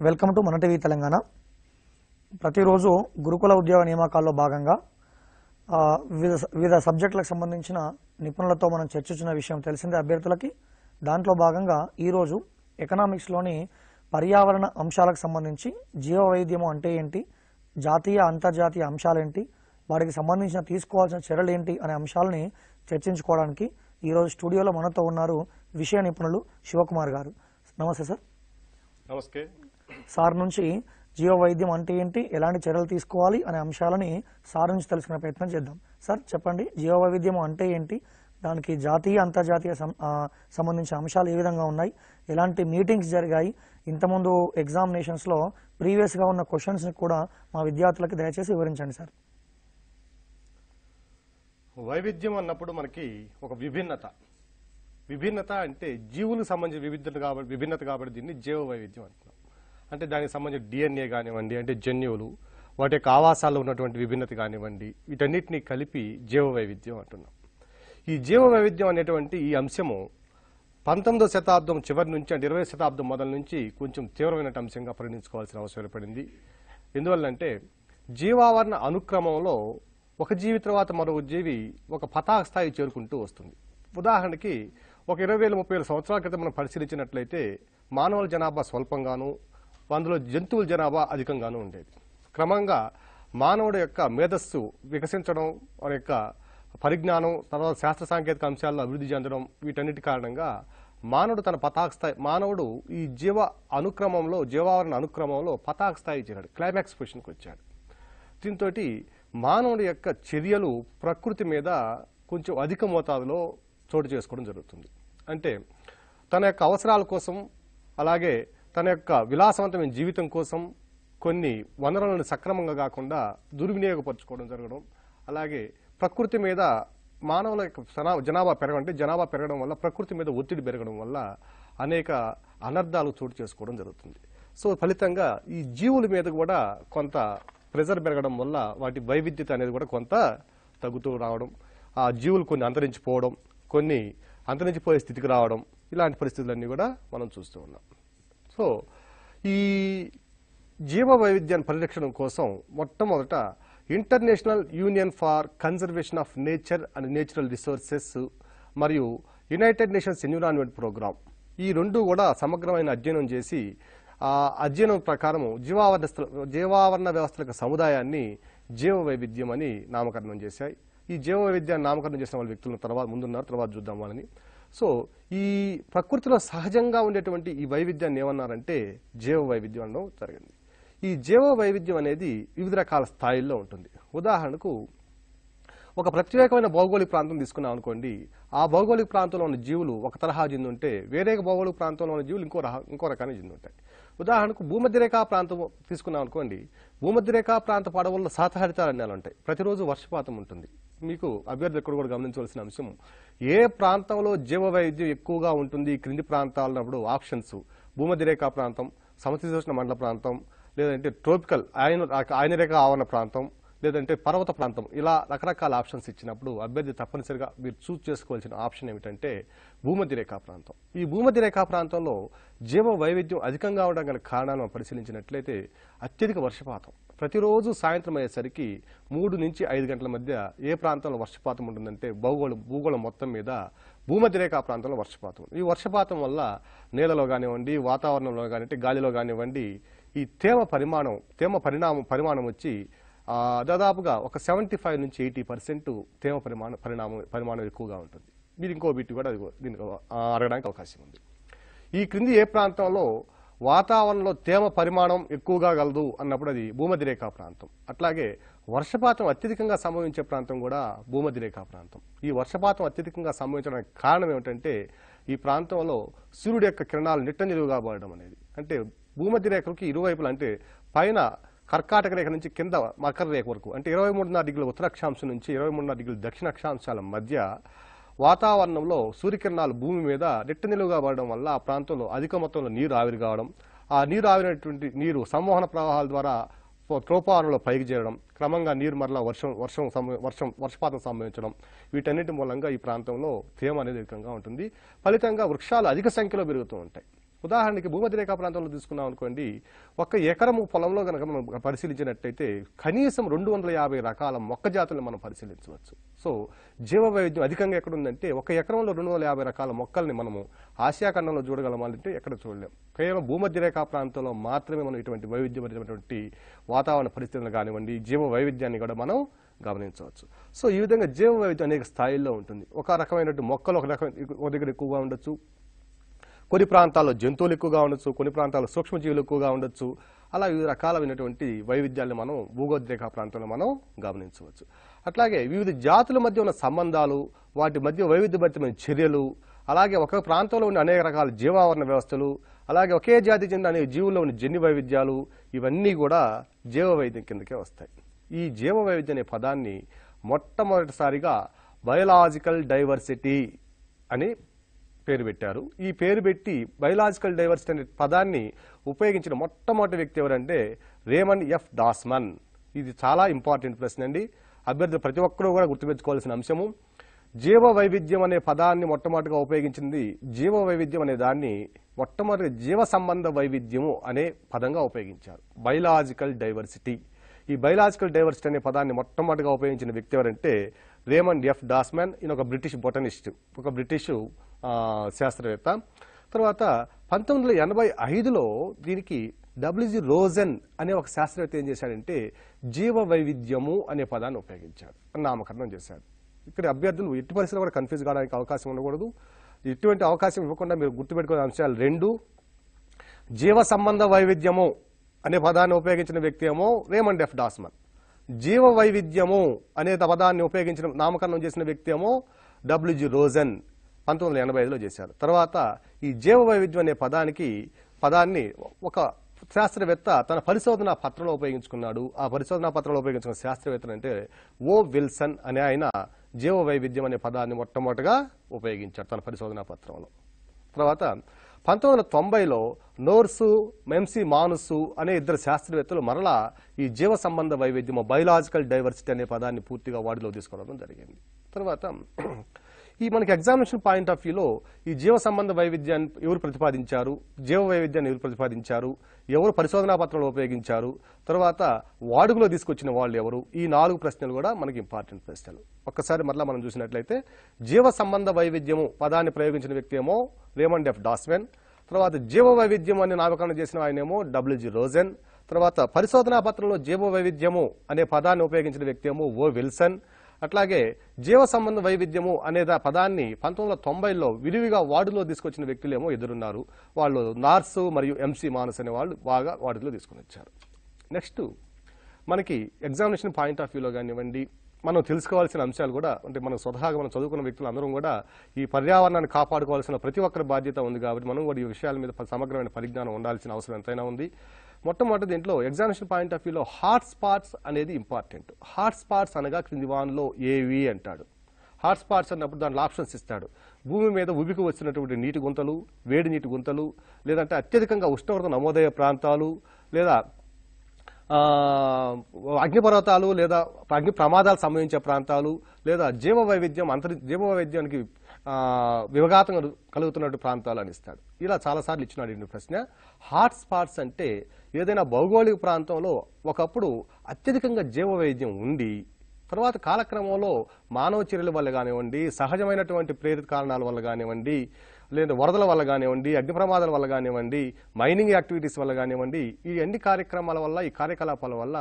Welcome to మన TV Telangana. ప్రతిరోజు గురుకుల ఉద్యోగ నియామకాల్లో భాగంగా వివిధ సబ్జెక్టులకు సంబంధించిన నిపుణులతో మనం చర్చించిన విషయం తెలిసిందే అభ్యర్థులకి. దాంట్లో భాగంగా ఈరోజు ఎకనామిక్స్లోని పర్యావరణ అంశాలకు సంబంధించి జీవ వైవిధ్యము అంటే ఏంటి, జాతీయ అంతర్జాతీయ అంశాలేంటి, వాటికి సంబంధించిన తీసుకోవాల్సిన చర్యలు ఏంటి అనే అంశాలని చర్చించుకోవడానికి ఈరోజు స్టూడియోలో మనతో ఉన్నారు విషయ నిపుణులు శివకుమార్ గారు. నమస్తే సార్. నమస్తే సార్ నుంచి జీవ వైద్యం అంటే ఏంటి, ఎలాంటి చర్యలు తీసుకోవాలి అనే అంశాలని సార్ నుంచి తెలుసుకునే ప్రయత్నం చేద్దాం. సార్ చెప్పండి, జీవ వైవిధ్యం అంటే ఏంటి, దానికి జాతీయ అంతర్జాతీయ సంబంధించిన అంశాలు ఏ విధంగా ఉన్నాయి, ఎలాంటి మీటింగ్స్ జరిగాయి, ఇంతకుముందు ఎగ్జామినేషన్స్లో ప్రీవియస్గా ఉన్న క్వశ్చన్స్ని కూడా మా విద్యార్థులకి దయచేసి వివరించండి సార్. వైవిధ్యం అన్నప్పుడు మనకి ఒక విభిన్నత అంటే జీవులకు సంబంధించిన విభిన్నత కాబట్టి దీన్ని జీవ వైవిధ్యం అంటున్నాం. అంటే దానికి సంబంధించిన డిఎన్ఏ కానివ్వండి, అంటే జన్యువులు, వాటి యొక్క ఆవాసాల్లో ఉన్నటువంటి విభిన్నత కానివ్వండి, వీటన్నిటిని కలిపి జీవ వైవిధ్యం అంటున్నాం. ఈ జీవ వైవిధ్యం అనేటువంటి ఈ అంశము 19వ శతాబ్దం చివరి నుంచి అంటే 20వ శతాబ్దం మొదల నుంచి కొంచెం తీవ్రమైన అంశంగా పరిగణించుకోవాల్సిన అవసరం ఏర్పడింది. ఎందువల్లంటే జీవావరణ అనుక్రమంలో ఒక జీవి తర్వాత మరో జీవి ఒక పతాక స్థాయి చేరుకుంటూ వస్తుంది. ఉదాహరణకి ఒక 20,000-30,000 సంవత్సరాల క్రితం మనం పరిశీలించినట్లయితే మానవుల జనాభా స్వల్పంగాను, అందులో జంతువుల జనాభా అధికంగానూ ఉండేది. క్రమంగా మానవుడి యొక్క మేధస్సు వికసించడం, వారి యొక్క పరిజ్ఞానం, తర్వాత శాస్త్ర సాంకేతిక అంశాల్లో అభివృద్ధి చెందడం, వీటన్నిటి కారణంగా మానవుడు తన పతాక స్థాయి ఈ జీవావరణ అనుక్రమంలో పతాక స్థాయి చేరాడు, క్లైమాక్స్ పొజిషన్కి వచ్చాడు. దీంతో మానవుడి యొక్క చర్యలు ప్రకృతి మీద కొంచెం అధిక మోతాదులో చోటు చేసుకోవడం జరుగుతుంది. అంటే తన యొక్క అవసరాల కోసం, అలాగే తన యొక్క విలాసవంతమైన జీవితం కోసం కొన్ని వనరులను సక్రమంగా కాకుండా దుర్వినియోగపరచుకోవడం జరగడం, అలాగే ప్రకృతి మీద మానవుల యొక్క జనాభా పెరగడం వల్ల ప్రకృతి మీద ఒత్తిడి పెరగడం వల్ల అనేక అనర్థాలు చోటు చేసుకోవడం జరుగుతుంది. సో ఫలితంగా ఈ జీవుల మీద కూడా కొంత ప్రెజర్ పెరగడం వల్ల వాటి వైవిధ్యత అనేది కూడా కొంత తగ్గుతూ రావడం, ఆ జీవులు కొన్ని అంతరించిపోవడం, కొన్ని అంతరించిపోయే స్థితికి రావడం, ఇలాంటి పరిస్థితులన్నీ కూడా మనం చూస్తూ ఉన్నాం. సో ఈ జీవ వైవిధ్యాన్ని పరిరక్షణ కోసం మొట్టమొదట international union for conservation of nature and natural resources మరియు యునైటెడ్ నేషన్స్ ఎన్విరాన్మెంట్ ప్రోగ్రామ్, ఈ రెండు కూడా సమగ్రమైన అధ్యయనం చేసి ఆ అధ్యయనం ప్రకారం జీవావరణ వ్యవస్థల సముదాయాన్ని జీవ వైవిధ్యం అని నామకరణం చేశాయి. ఈ జీవ వైవిధ్యాన్ని నామకరణం చేసిన వాళ్ళ వ్యక్తులను తర్వాత చూద్దాం వాళ్ళని. సో ఈ ప్రకృతిలో సహజంగా ఉండేటువంటి ఈ వైవిధ్యాన్ని ఏమన్నారంటే జీవ వైవిధ్యం అనడం జరిగింది. ఈ జీవ వైవిధ్యం అనేది వివిధ రకాల స్థాయిల్లో ఉంటుంది. ఉదాహరణకు ఒక ప్రత్యేకమైన భౌగోళిక ప్రాంతం తీసుకున్నాం అనుకోండి, ఆ భౌగోళిక ప్రాంతంలో ఉన్న జీవులు ఒక తరహా చెంది ఉంటే వేరే భౌగోళిక ప్రాంతంలో ఉన్న జీవులు ఇంకో రకాన్ని చెంది ఉంటాయి. ఉదాహరణకు భూమధ్యరేఖా ప్రాంతం తీసుకున్నాం అనుకోండి, భూమధ్యరేఖా ప్రాంత అడవుల్లో శాతహరితారణ్యాలు ఉంటాయి, ప్రతిరోజు వర్షపాతం ఉంటుంది. మీకు అభ్యర్థులు ఎక్కడ కూడా గమనించవలసిన అంశం, ఏ ప్రాంతంలో జీవ వైవిధ్యం ఎక్కువగా ఉంటుంది క్రింది ప్రాంతాలన్నప్పుడు ఆప్షన్స్ భూమధ్యరేఖా ప్రాంతం, సమశీతోష్ణ మండల ప్రాంతం, లేదంటే ట్రోపికల్ ఆయనరేఖ ఆవరణ ప్రాంతం, లేదంటే పర్వత ప్రాంతం, ఇలా రకరకాల ఆప్షన్స్ ఇచ్చినప్పుడు అభ్యర్థి తప్పనిసరిగా మీరు చూస్ చేసుకోవాల్సిన ఆప్షన్ ఏమిటంటే భూమధ్యరేఖా ప్రాంతం. ఈ భూమధ్యరేఖా ప్రాంతంలో జీవ వైవిధ్యం అధికంగా ఉండడం గల కారణాలను పరిశీలించినట్లయితే అత్యధిక వర్షపాతం, ప్రతిరోజు సాయంత్రం అయ్యేసరికి 3 నుంచి 5 గంటల మధ్య ఏ ప్రాంతంలో వర్షపాతం ఉంటుందంటే భూగోళం మొత్తం మీద భూమధ్యరేఖా ప్రాంతంలో వర్షపాతం. ఈ వర్షపాతం వల్ల నేలలో కానివ్వండి, వాతావరణంలో కానివ్వండి, గాలిలో కానివ్వండి, ఈ తేమ పరిమాణం వచ్చి దాదాపుగా ఒక 75 నుంచి 80% తేమ పరిమాణం ఎక్కువగా ఉంటుంది. మీరు ఇంకో బిట్ కూడా దీనికి అడగడానికి అవకాశం ఉంది. ఈ క్రింది ఏ ప్రాంతంలో వాతావరణంలో తేమ పరిమాణం ఎక్కువగా గలదు అన్నప్పుడు అది భూమధ్యరేఖా ప్రాంతం. అట్లాగే వర్షపాతం అత్యధికంగా సంభవించే ప్రాంతం కూడా భూమధ్యరేఖా ప్రాంతం. ఈ వర్షపాతం అత్యధికంగా సంభవించడానికి కారణం ఏమిటంటే ఈ ప్రాంతంలో సూర్యుడి యొక్క కిరణాలు నిట్టనిలువుగా పడడం అనేది. అంటే భూమధ్యరేఖలకి ఇరువైపులా, అంటే పైన కర్కాటక రేఖ నుంచి కింద మకర రేఖ వరకు, అంటే 23.5 డిగ్రీల ఉత్తర అక్షాంశం నుంచి 23.5 డిగ్రీల దక్షిణ అక్షాంశాల మధ్య వాతావరణంలో సూర్యకిరణాలు భూమి మీద నిట్టనిలువుగా పడడం వల్ల ఆ ప్రాంతంలో అధిక మొత్తంలో నీరు ఆవిరి కావడం, ఆ నీరు ఆవిరినటువంటి నీరు సంవహన ప్రవాహాల ద్వారా త్రోపాలలో పైకి చేరడం, క్రమంగా నీరు మరలా వర్షపాతం సంభవించడం, వీటన్నిటి మూలంగా ఈ ప్రాంతంలో తేమ అనేది అధికంగా ఉంటుంది. ఫలితంగా వృక్షాలు అధిక సంఖ్యలో పెరుగుతూ ఉంటాయి. ఉదాహరణకి భూమధ్య రేఖా ప్రాంతంలో తీసుకున్నాం అనుకోండి, 1 ఎకరము పొలంలో కనుక మనం పరిశీలించినట్టయితే కనీసం 250 రకాల మొక్క జాతులను మనం పరిశీలించవచ్చు. సో జీవ వైవిధ్యం అధికంగా ఎక్కడ ఉందంటే 1 ఎకరంలో 250 రకాల మొక్కల్ని మనము ఆసియా ఖండంలో చూడగలమాలంటే ఎక్కడ చూడలేం. కేవలం భూమధ్య రేఖా ప్రాంతంలో మాత్రమే మనం ఇటువంటి వైవిధ్యమైనటువంటి వాతావరణ పరిస్థితులను కానివ్వండి, జీవ వైవిధ్యాన్ని కూడా మనం గమనించవచ్చు. సో ఈ విధంగా జీవ వైవిధ్యం అనేక స్థాయిల్లో ఉంటుంది. ఒక రకమైనటువంటి మొక్కలు ఒక దగ్గర ఎక్కువగా ఉండొచ్చు, కొన్ని ప్రాంతాల్లో జంతువులు ఎక్కువగా ఉండొచ్చు, కొన్ని ప్రాంతాల్లో సూక్ష్మజీవులు ఎక్కువగా ఉండొచ్చు. అలా వివిధ రకాలైనటువంటి వైవిధ్యాలను మనం భూమధ్య రేఖా ప్రాంతంలో మనం గమనించవచ్చు. అట్లాగే వివిధ జాతుల మధ్య ఉన్న సంబంధాలు, వాటి మధ్య వైవిధ్యభరితమైన చర్యలు, అలాగే ఒక ప్రాంతంలో ఉన్న అనేక రకాల జీవావరణ వ్యవస్థలు, అలాగే ఒకే జాతి చెందిన అనేక జీవుల్లో ఉన్న జన్యు వైవిధ్యాలు, ఇవన్నీ కూడా జీవ వైవిధ్యం కిందకే వస్తాయి. ఈ జీవ వైవిధ్యం అనే పదాన్ని మొట్టమొదటిసారిగా బయోలాజికల్ డైవర్సిటీ అని పేరు పెట్టారు. ఈ పేరు పెట్టి బయోలాజికల్ డైవర్సిటీ అనే పదాన్ని ఉపయోగించిన మొట్టమొదటి వ్యక్తి ఎవరంటే రేమండ్ ఎఫ్ డాస్మన్. ఇది చాలా ఇంపార్టెంట్ ప్రశ్న అండి. అభ్యర్థులు ప్రతి ఒక్కరూ కూడా గుర్తుపెట్టుకోవాల్సిన అంశము. జీవ వైవిధ్యం అనే పదాన్ని మొట్టమొదటిగా ఉపయోగించింది, జీవ వైవిధ్యం అనే దాన్ని మొట్టమొదటి జీవ సంబంధ వైవిధ్యము అనే పదంగా ఉపయోగించారు, బయోలాజికల్ డైవర్సిటీ. ఈ బయోలాజికల్ డైవర్సిటీ అనే పదాన్ని మొట్టమొదటిగా ఉపయోగించిన వ్యక్తి ఎవరంటే రేమండ్ ఎఫ్ డాస్మన్. ఈయన ఒక బ్రిటిష్ బొటనిస్ట్, ఒక బ్రిటిష్ శాస్త్రవేత్త. తర్వాత 1985లో దీనికి డబ్ల్యూజీ రోజెన్ అనే ఒక శాస్త్రవేత్త ఏం చేశాడంటే జీవ వైవిధ్యము అనే పదాన్ని ఉపయోగించాడు, నామకరణం చేశాడు. ఇక్కడ అభ్యర్థులు ఎట్టి పరిస్థితుల్లో కూడా కన్ఫ్యూజ్ కావడానికి అవకాశం ఉండకూడదు. ఎటువంటి అవకాశం ఇవ్వకుండా మీరు గుర్తుపెట్టుకునే అంశాలు 2. జీవ సంబంధ వైవిధ్యము అనే పదాన్ని ఉపయోగించిన వ్యక్తి ఏమో రేమండ్ ఎఫ్ డాస్మన్. జీవ వైవిధ్యము అనే పదాన్ని ఉపయోగించిన నామకరణం చేసిన వ్యక్తి ఏమో డబ్ల్యూజీ రోజెన్ 1985లో చేశారు. తర్వాత ఈ జీవ వైవిధ్యం అనే పదాన్ని ఒక శాస్త్రవేత్త తన పరిశోధనా పత్రంలో ఉపయోగించుకున్నాడు. ఆ పరిశోధనా పత్రంలో ఉపయోగించుకున్న శాస్త్రవేత్త అంటే ఓ విల్సన్ అనే ఆయన జీవ వైవిధ్యం అనే పదాన్ని మొట్టమొదటిగా ఉపయోగించాడు తన పరిశోధనా పత్రంలో. తర్వాత 1990లో నోర్సు, ఎంసి మానుసు అనే 2 శాస్త్రవేత్తలు మరలా ఈ జీవ సంబంధ వైవిధ్యం బయోలాజికల్ డైవర్సిటీ అనే పదాన్ని పూర్తిగా వాడిలో తీసుకోవడం జరిగింది. తర్వాత ఈ మనకి ఎగ్జామినేషన్ పాయింట్ ఆఫ్ వ్యూలో ఈ జీవ సంబంధ వైవిధ్యాన్ని ఎవరు ప్రతిపాదించారు, జీవ వైవిధ్యాన్ని ఎవరు ప్రతిపాదించారు, ఎవరు పరిశోధనా పత్రంలో ఉపయోగించారు, తర్వాత వాడుకలో తీసుకొచ్చిన వాళ్ళు ఎవరు, ఈ 4 ప్రశ్నలు కూడా మనకి ఇంపార్టెంట్ ప్రశ్నలు. ఒక్కసారి మరలా మనం చూసినట్లయితే జీవ సంబంధ వైవిధ్యము పదాన్ని ప్రయోగించిన వ్యక్తి ఏమో రేమండ్ ఎఫ్ డాస్మన్. తర్వాత జీవ వైవిధ్యం అనే నామకరణం చేసిన ఆయనేమో డబ్ల్యూజీ రోజెన్. తర్వాత పరిశోధనా పత్రంలో జీవ వైవిధ్యము అనే పదాన్ని ఉపయోగించిన వ్యక్తి ఏమో ఓ విల్సన్. అట్లాగే జీవ సంబంధ వైవిధ్యము అనే పదాన్ని 1990లో విరివిగా వాడులో తీసుకొచ్చిన వ్యక్తులేమో ఎదురున్నారు. వాళ్ళు నార్సు మరియు ఎంసి మానస్ అనే వాళ్ళు బాగా వాడుకలో తీసుకుని వచ్చారు. నెక్స్ట్ మనకి ఎగ్జామినేషన్ పాయింట్ ఆఫ్ వ్యూలో కానివ్వండి, మనం తెలుసుకోవాల్సిన అంశాలు కూడా అంటే మనం స్వతహాగా మనం చదువుకున్న వ్యక్తులు అందరం కూడా ఈ పర్యావరణాన్ని కాపాడుకోవాల్సిన ప్రతి ఒక్కరి బాధ్యత ఉంది. కాబట్టి మనం కూడా ఈ విషయాల మీద సమగ్రమైన పరిజ్ఞానం ఉండాల్సిన అవసరం ఎంతైనా ఉంది. మొట్టమొదటి దీంట్లో ఎగ్జామినేషన్ పాయింట్ ఆఫ్ వ్యూలో హాట్ స్పాట్స్ అనేది ఇంపార్టెంట్. హాట్ స్పాట్స్ అనగా క్రింది వానలో ఏవి అంటాడు. హాట్ స్పాట్స్ అన్నప్పుడు దాంట్లో ఆప్షన్స్ ఇస్తాడు. భూమి మీద ఉబికి వచ్చినటువంటి నీటి గుంతలు, వేడి నీటి గుంతలు, లేదంటే అత్యధికంగా ఉష్ణోగ్రత నమోదయ్యే ప్రాంతాలు, లేదా అగ్నిపర్వతాలు, లేదా అగ్ని ప్రమాదాలు సంభవించే ప్రాంతాలు, లేదా జీవ వైవిధ్యానికి విఘాతం కలుగుతున్నట్టు ప్రాంతాలు అని ఇస్తాడు. ఇలా చాలాసార్లు ఇచ్చినాడు ఈ ప్రశ్న. హాట్ స్పాట్స్ అంటే ఏదైనా భౌగోళిక ప్రాంతంలో ఒకప్పుడు అత్యధికంగా జీవ వైవిధ్యం ఉండి తర్వాత కాలక్రమంలో మానవ చర్యల వల్ల కానివ్వండి, సహజమైనటువంటి ప్రేరిత కారణాల వల్ల కానివ్వండి, లేదా వరదల వల్ల కానివ్వండి, అగ్ని ప్రమాదాల వల్ల కానివ్వండి, మైనింగ్ యాక్టివిటీస్ వల్ల కానివ్వండి, ఈ అన్ని కార్యక్రమాల వల్ల, ఈ కార్యకలాపాల వల్ల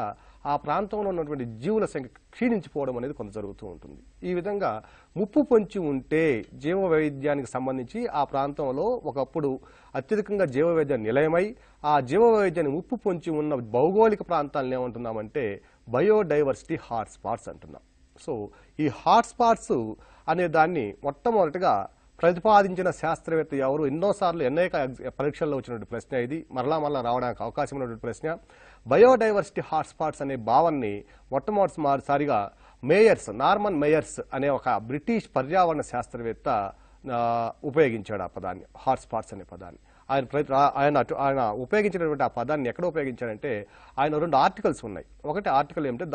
ఆ ప్రాంతంలో ఉన్నటువంటి జీవుల సంఖ్య క్షీణించిపోవడం అనేది కొంత జరుగుతూ ఉంటుంది. ఈ విధంగా ముప్పు పొంచి ఉంటే జీవ వైవిధ్యానికి సంబంధించి ఆ ప్రాంతంలో ఒకప్పుడు అత్యధికంగా జీవ వైవిధ్యం నిలయమై ఆ జీవ వైవిధ్యాన్ని ముప్పు పొంచి ఉన్న భౌగోళిక ప్రాంతాలను ఏమంటున్నామంటే బయోడైవర్సిటీ హాట్ స్పాట్స్ అంటున్నాం. సో ఈ హాట్ స్పాట్స్ అనే దాన్ని మొట్టమొదటిగా ప్రతిపాదించిన శాస్త్రవేత్త ఎవరు? ఎన్నోసార్లు అనేక పరీక్షల్లో వచ్చినటువంటి ప్రశ్న ఇది, మరలా రావడానికి అవకాశం ఉన్నటువంటి ప్రశ్న. బయోడైవర్సిటీ హాట్ స్పాట్స్ అనే భావాన్ని మొట్టమొదటిసారిగా నార్మన్ మేయర్స్ అనే ఒక బ్రిటిష్ పర్యావరణ శాస్త్రవేత్త ఉపయోగించాడు ఆ పదాన్ని, హాట్ స్పాట్స్ అనే పదాన్ని. ఆయన ఉపయోగించినటువంటి ఆ పదాన్ని ఎక్కడ ఉపయోగించాడంటే ఆయన 2 ఆర్టికల్స్ ఉన్నాయి. ఒకటి ఆర్టికల్ ఏమిటంటే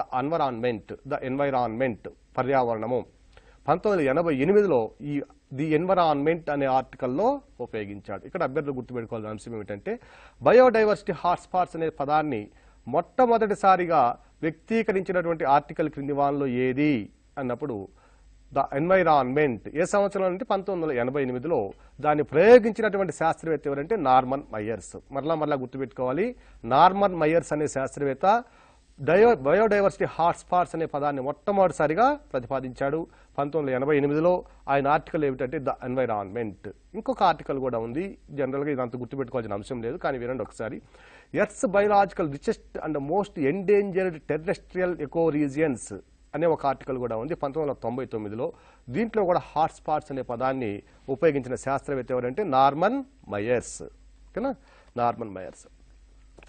ద ఎన్వైరాన్మెంట్ పర్యావరణము. 1988లో ఈ ది ఎన్విరాన్మెంట్ అనే ఆర్టికల్లో ఉపయోగించాడు. ఇక్కడ అభ్యర్థులు గుర్తుపెట్టుకోవాల్సిన అంశం ఏమిటంటే బయోడైవర్సిటీ హాట్స్పాట్స్ అనే పదాన్ని మొట్టమొదటిసారిగా వ్యక్తీకరించినటువంటి ఆర్టికల్ క్రింది వానలో ఏది అన్నప్పుడు ద ఎన్వైరాన్మెంట్. ఏ సంవత్సరం అంటే 1988లో దాన్ని ప్రయోగించినటువంటి శాస్త్రవేత్త ఎవరంటే నార్మన్ మైయర్స్. మరలా గుర్తుపెట్టుకోవాలి, నార్మన్ మైయర్స్ అనే శాస్త్రవేత్త బయోడైవర్సిటీ హాట్స్పాట్స్ అనే పదాన్ని మొట్టమొదటిసారిగా ప్రతిపాదించాడు 1988లో. ఆయన ఆర్టికల్ ఏమిటంటే ద ఎన్వైరాన్మెంట్. ఇంకొక ఆర్టికల్ కూడా ఉంది, జనరల్గా ఇదంతా గుర్తుపెట్టుకోవాల్సిన అంశం లేదు, కానీ వినండి ఒకసారి. Earth's biological richest and most endangered terrestrial eco regions అనే ఒక ఆర్టికల్ కూడా ఉంది 1999లో. దీంట్లో కూడా హాట్స్పాట్స్ అనే పదాన్ని ఉపయోగించిన శాస్త్రవేత్త ఎవరంటే నార్మన్ మైయర్స్. ఓకేనా, నార్మన్ మైయర్స్.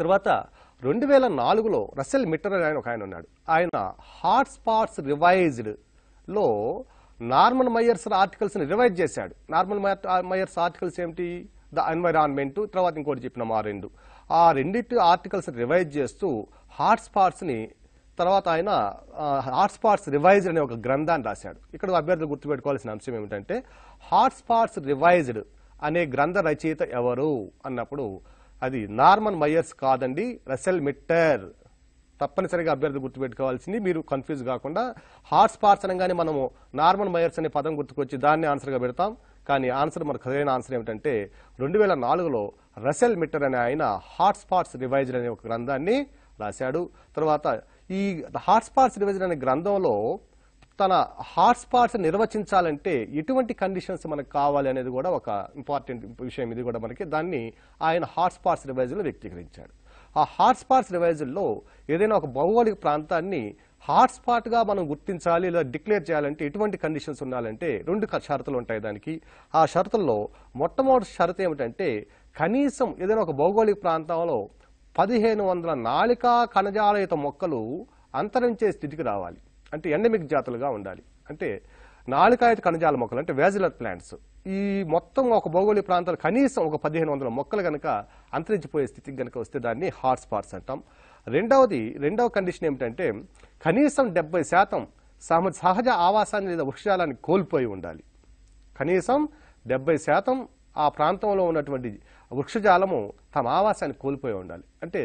తర్వాత 2004లో రసెల్ మిట్టర్ అని ఒక ఆయన ఉన్నాడు. ఆయన హాట్స్పాట్స్ రివైజ్డ్లో నార్మన్ మైయర్స్ ఆర్టికల్స్ని రివైజ్ చేశాడు. నార్మన్ మైయర్స్ ఆర్టికల్స్ ఏమిటి? ద ఎన్వైరాన్మెంట్, తర్వాత ఇంకోటి చెప్పిన ఆ రెండింటి ఆర్టికల్స్ రివైజ్ చేస్తూ హాట్స్పాట్స్ని, తర్వాత ఆయన హాట్స్పాట్స్ రివైజ్డ్ అనే ఒక గ్రంథాన్ని రాశాడు. ఇక్కడ అభ్యర్థులు గుర్తుపెట్టుకోవాల్సిన అంశం ఏమిటంటే హాట్స్పాట్స్ రివైజ్డ్ అనే గ్రంథ రచయిత ఎవరు అన్నప్పుడు అది నార్మన్ మైయర్స్ కాదండి, రసెల్ మిట్టర్. తప్పనిసరిగా అభ్యర్థులు గుర్తుపెట్టుకోవాల్సింది, మీరు కన్ఫ్యూజ్ కాకుండా. హాట్స్పాట్స్ అనగానే మనము నార్మన్ మైయర్స్ అనే పదం గుర్తుకొచ్చి దాన్ని ఆన్సర్గా పెడతాం, కానీ ఆన్సర్ మనకు సరైన ఆన్సర్ ఏమిటంటే 2004లో రసెల్ మిట్టర్ అనే ఆయన హాట్స్పాట్స్ రివైజ్డ్ అనే ఒక గ్రంథాన్ని రాశాడు. తర్వాత ఈ హాట్స్పాట్స్ రివైజ్డ్ అనే గ్రంథంలో తన హాట్స్పాట్స్ నిర్వచించాలంటే ఎటువంటి కండిషన్స్ మనకు కావాలి అనేది కూడా ఒక ఇంపార్టెంట్ విషయం. ఇది కూడా మనకి దాన్ని ఆయన హాట్స్పాట్స్ రివైజ్లో వ్యక్తీకరించాడు. ఆ హాట్స్పాట్స్ రివైజ్లో ఏదైనా ఒక భౌగోళిక ప్రాంతాన్ని హాట్స్పాట్గా మనం గుర్తించాలి లేదా డిక్లేర్ చేయాలంటే ఎటువంటి కండిషన్స్ ఉండాలంటే 2 షరతులు ఉంటాయి దానికి. ఆ షరతుల్లో మొట్టమొదటి షరతు ఏమిటంటే కనీసం ఏదైనా ఒక భౌగోళిక ప్రాంతంలో 1500 నాళికా కణజాలయుత మొక్కలు అంతరించే స్థితికి రావాలి. అంటే ఎండమిక్ జాతులుగా ఉండాలి. అంటే నాళికాయుత కణజాల మొక్కలు అంటే వేజిలర్ ప్లాంట్స్. ఈ మొత్తం ఒక భౌగోళిక ప్రాంతాలు కనీసం ఒక 1500 మొక్కలు కనుక అంతరించిపోయే స్థితికి కనుక వస్తే దాన్ని హాట్స్పాట్స్ అంటాం. రెండవ కండిషన్ ఏమిటంటే కనీసం 70% సహజ ఆవాసాన్ని లేదా వృక్షజాలాన్ని కోల్పోయి ఉండాలి. కనీసం 70% ఆ ప్రాంతంలో ఉన్నటువంటి వృక్షజాలము తమ ఆవాసాన్ని కోల్పోయి ఉండాలి. అంటే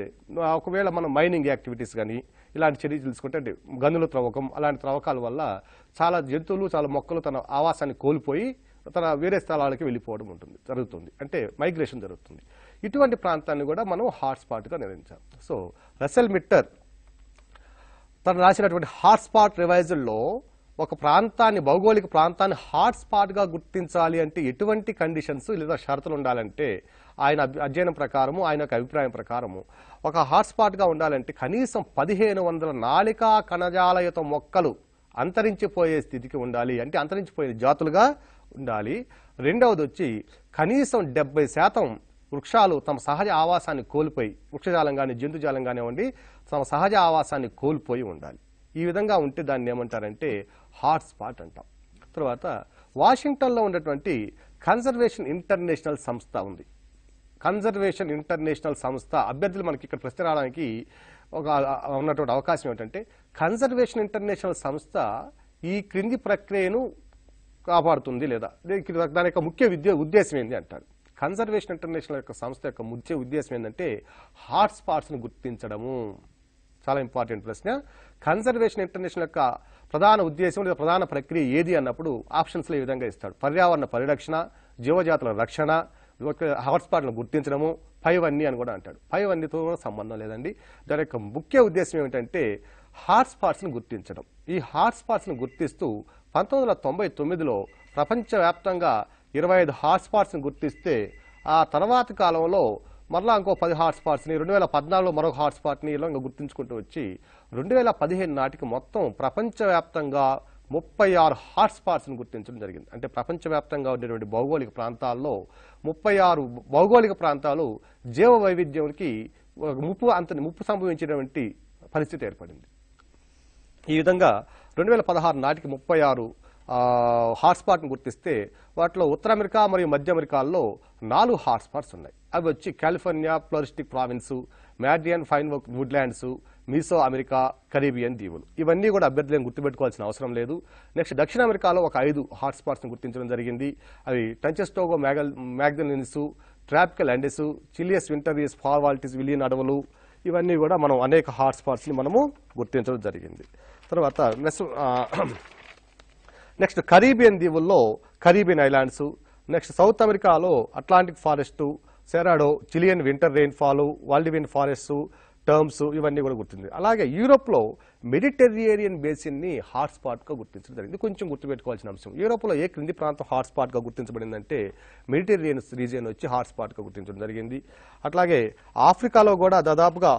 ఒకవేళ మనం మైనింగ్ యాక్టివిటీస్ కానీ ఇలాంటి చర్యలు తీసుకుంటే, అంటే గనుల త్రవ్వకం, అలాంటి త్రవ్వకాల వల్ల చాలా జంతువులు, చాలా మొక్కలు తన ఆవాసాన్ని కోల్పోయి తన వేరే స్థలాలకి వెళ్ళిపోవడం జరుగుతుంది. అంటే మైగ్రేషన్ జరుగుతుంది. ఇటువంటి ప్రాంతాన్ని కూడా మనం హాట్స్పాట్గా నిర్ణయించాం. సో రసెల్ మిట్టర్ తను రాసినటువంటి హాట్స్పాట్ రివైజల్లో ఒక ప్రాంతాన్ని, భౌగోళిక ప్రాంతాన్ని హాట్స్పాట్గా గుర్తించాలి అంటే ఎటువంటి కండిషన్స్ లేదా షరతులు ఉండాలంటే ఆయన అధ్యయనం ప్రకారము, ఆయన యొక్క అభిప్రాయం ప్రకారము ఒక హాట్స్పాట్గా ఉండాలంటే కనీసం 1500 నాళికా కణజాలయుత మొక్కలు అంతరించిపోయే స్థితికి ఉండాలి. అంటే అంతరించిపోయే జాతులుగా ఉండాలి. రెండవది వచ్చి కనీసం 70% వృక్షాలు తమ సహజ ఆవాసాన్ని కోల్పోయి, వృక్షజాలం కానీ జంతుజాలం కానివ్వండి, తమ సహజ ఆవాసాన్ని కోల్పోయి ఉండాలి. ఈ విధంగా ఉంటే దాన్ని ఏమంటారంటే హాట్స్పాట్ అంటాం. తర్వాత వాషింగ్టన్లో ఉన్నటువంటి కన్జర్వేషన్ ఇంటర్నేషనల్ సంస్థ ఉంది. కన్జర్వేషన్ ఇంటర్నేషనల్ సంస్థ అభ్యర్థులు మనకి ఇక్కడ ప్రశ్న రావడానికి ఉన్నటువంటి అవకాశం ఏంటంటే కన్జర్వేషన్ ఇంటర్నేషనల్ సంస్థ ఈ క్రింది ప్రక్రియను కాపాడుతుంది లేదా దాని యొక్క ముఖ్య ఉద్దేశం ఏంటి అంటారు. కన్జర్వేషన్ ఇంటర్నేషనల్ యొక్క సంస్థ యొక్క ముఖ్య ఉద్దేశం ఏంటంటే హాట్స్పాట్స్ను గుర్తించడము. చాలా ఇంపార్టెంట్ ప్రశ్న. కన్జర్వేషన్ ఇంటర్నేషనల్ యొక్క ప్రధాన ఉద్దేశం లేదా ప్రధాన ప్రక్రియ ఏది అన్నప్పుడు ఆప్షన్స్లో ఈ విధంగా ఇస్తాడు. పర్యావరణ పరిరక్షణ, జీవజాతుల రక్షణ, హాట్స్పాట్లను గుర్తించడము, పైవన్నీ అని కూడా అంటాడు. పైవన్నీతో కూడా సంబంధం లేదండి. దాని యొక్క ముఖ్య ఉద్దేశం ఏమిటంటే హాట్స్పాట్స్ను గుర్తించడం. ఈ హాట్స్పాట్స్ను గుర్తిస్తూ 1999లో ప్రపంచవ్యాప్తంగా 25 హాట్స్పాట్స్ని గుర్తిస్తే ఆ తర్వాతి కాలంలో మరలా ఇంకో 10 హాట్స్పాట్స్ని, 2014లో మరొక హాట్స్పాట్ని ఇలా గుర్తించుకుంటూ వచ్చి 2015 నాటికి మొత్తం ప్రపంచవ్యాప్తంగా 36 హాట్స్పాట్స్ని గుర్తించడం జరిగింది. అంటే ప్రపంచవ్యాప్తంగా ఉండేటువంటి భౌగోళిక ప్రాంతాల్లో 36 భౌగోళిక ప్రాంతాలు జీవ వైవిధ్యానికి ముప్పు సంభవించినటువంటి పరిస్థితి ఏర్పడింది. ఈ విధంగా 2016 నాటికి 36 హాట్స్పాట్ను గుర్తిస్తే వాటిలో ఉత్తర అమెరికా మరియు మధ్య అమెరికాల్లో 4 హాట్స్పాట్స్ ఉన్నాయి. అవి వచ్చి California floristic province, Madrean pine woodlands, Mesoamerica, Caribbean దీవులు. ఇవన్నీ కూడా అభ్యర్థులను గుర్తుపెట్టుకోవాల్సిన అవసరం లేదు. నెక్స్ట్ దక్షిణ అమెరికాలో ఒక 5 హాట్స్పాట్స్ని గుర్తించడం జరిగింది. అవి టంచెస్టోగో మ్యాగ్దలిన్స్, ట్రాపికల్ అండెస్, చిలియస్ వింటరియస్ ఫార్వాల్టిస్ విలియన్ అడవులు, ఇవన్నీ కూడా మనం అనేక హాట్స్పాట్స్ని మనము గుర్తించడం జరిగింది. తర్వాత నెక్స్ట్ కరీబియన్ దీవుల్లో కరీబియన్ ఐలాండ్స్, నెక్స్ట్ సౌత్ అమెరికాలో Atlantic forest, Cerrado, Chilean winter rainfall, Valdivian forest, terms, ఇవన్నీ కూడా గుర్తించింది. అలాగే యూరోప్లో మెడిటరేనియన్ బేసిన్ని హాట్స్పాట్గా గుర్తించడం జరిగింది. కొంచెం గుర్తుపెట్టుకోవాల్సిన అంశం, యూరోప్లో ఏ క్రింది ప్రాంతం హాట్స్పాట్గా గుర్తించబడిందంటే మెడిటరేనియన్ రీజియన్ వచ్చి హాట్స్పాట్గా గుర్తించడం జరిగింది. అట్లాగే ఆఫ్రికాలో కూడా దాదాపుగా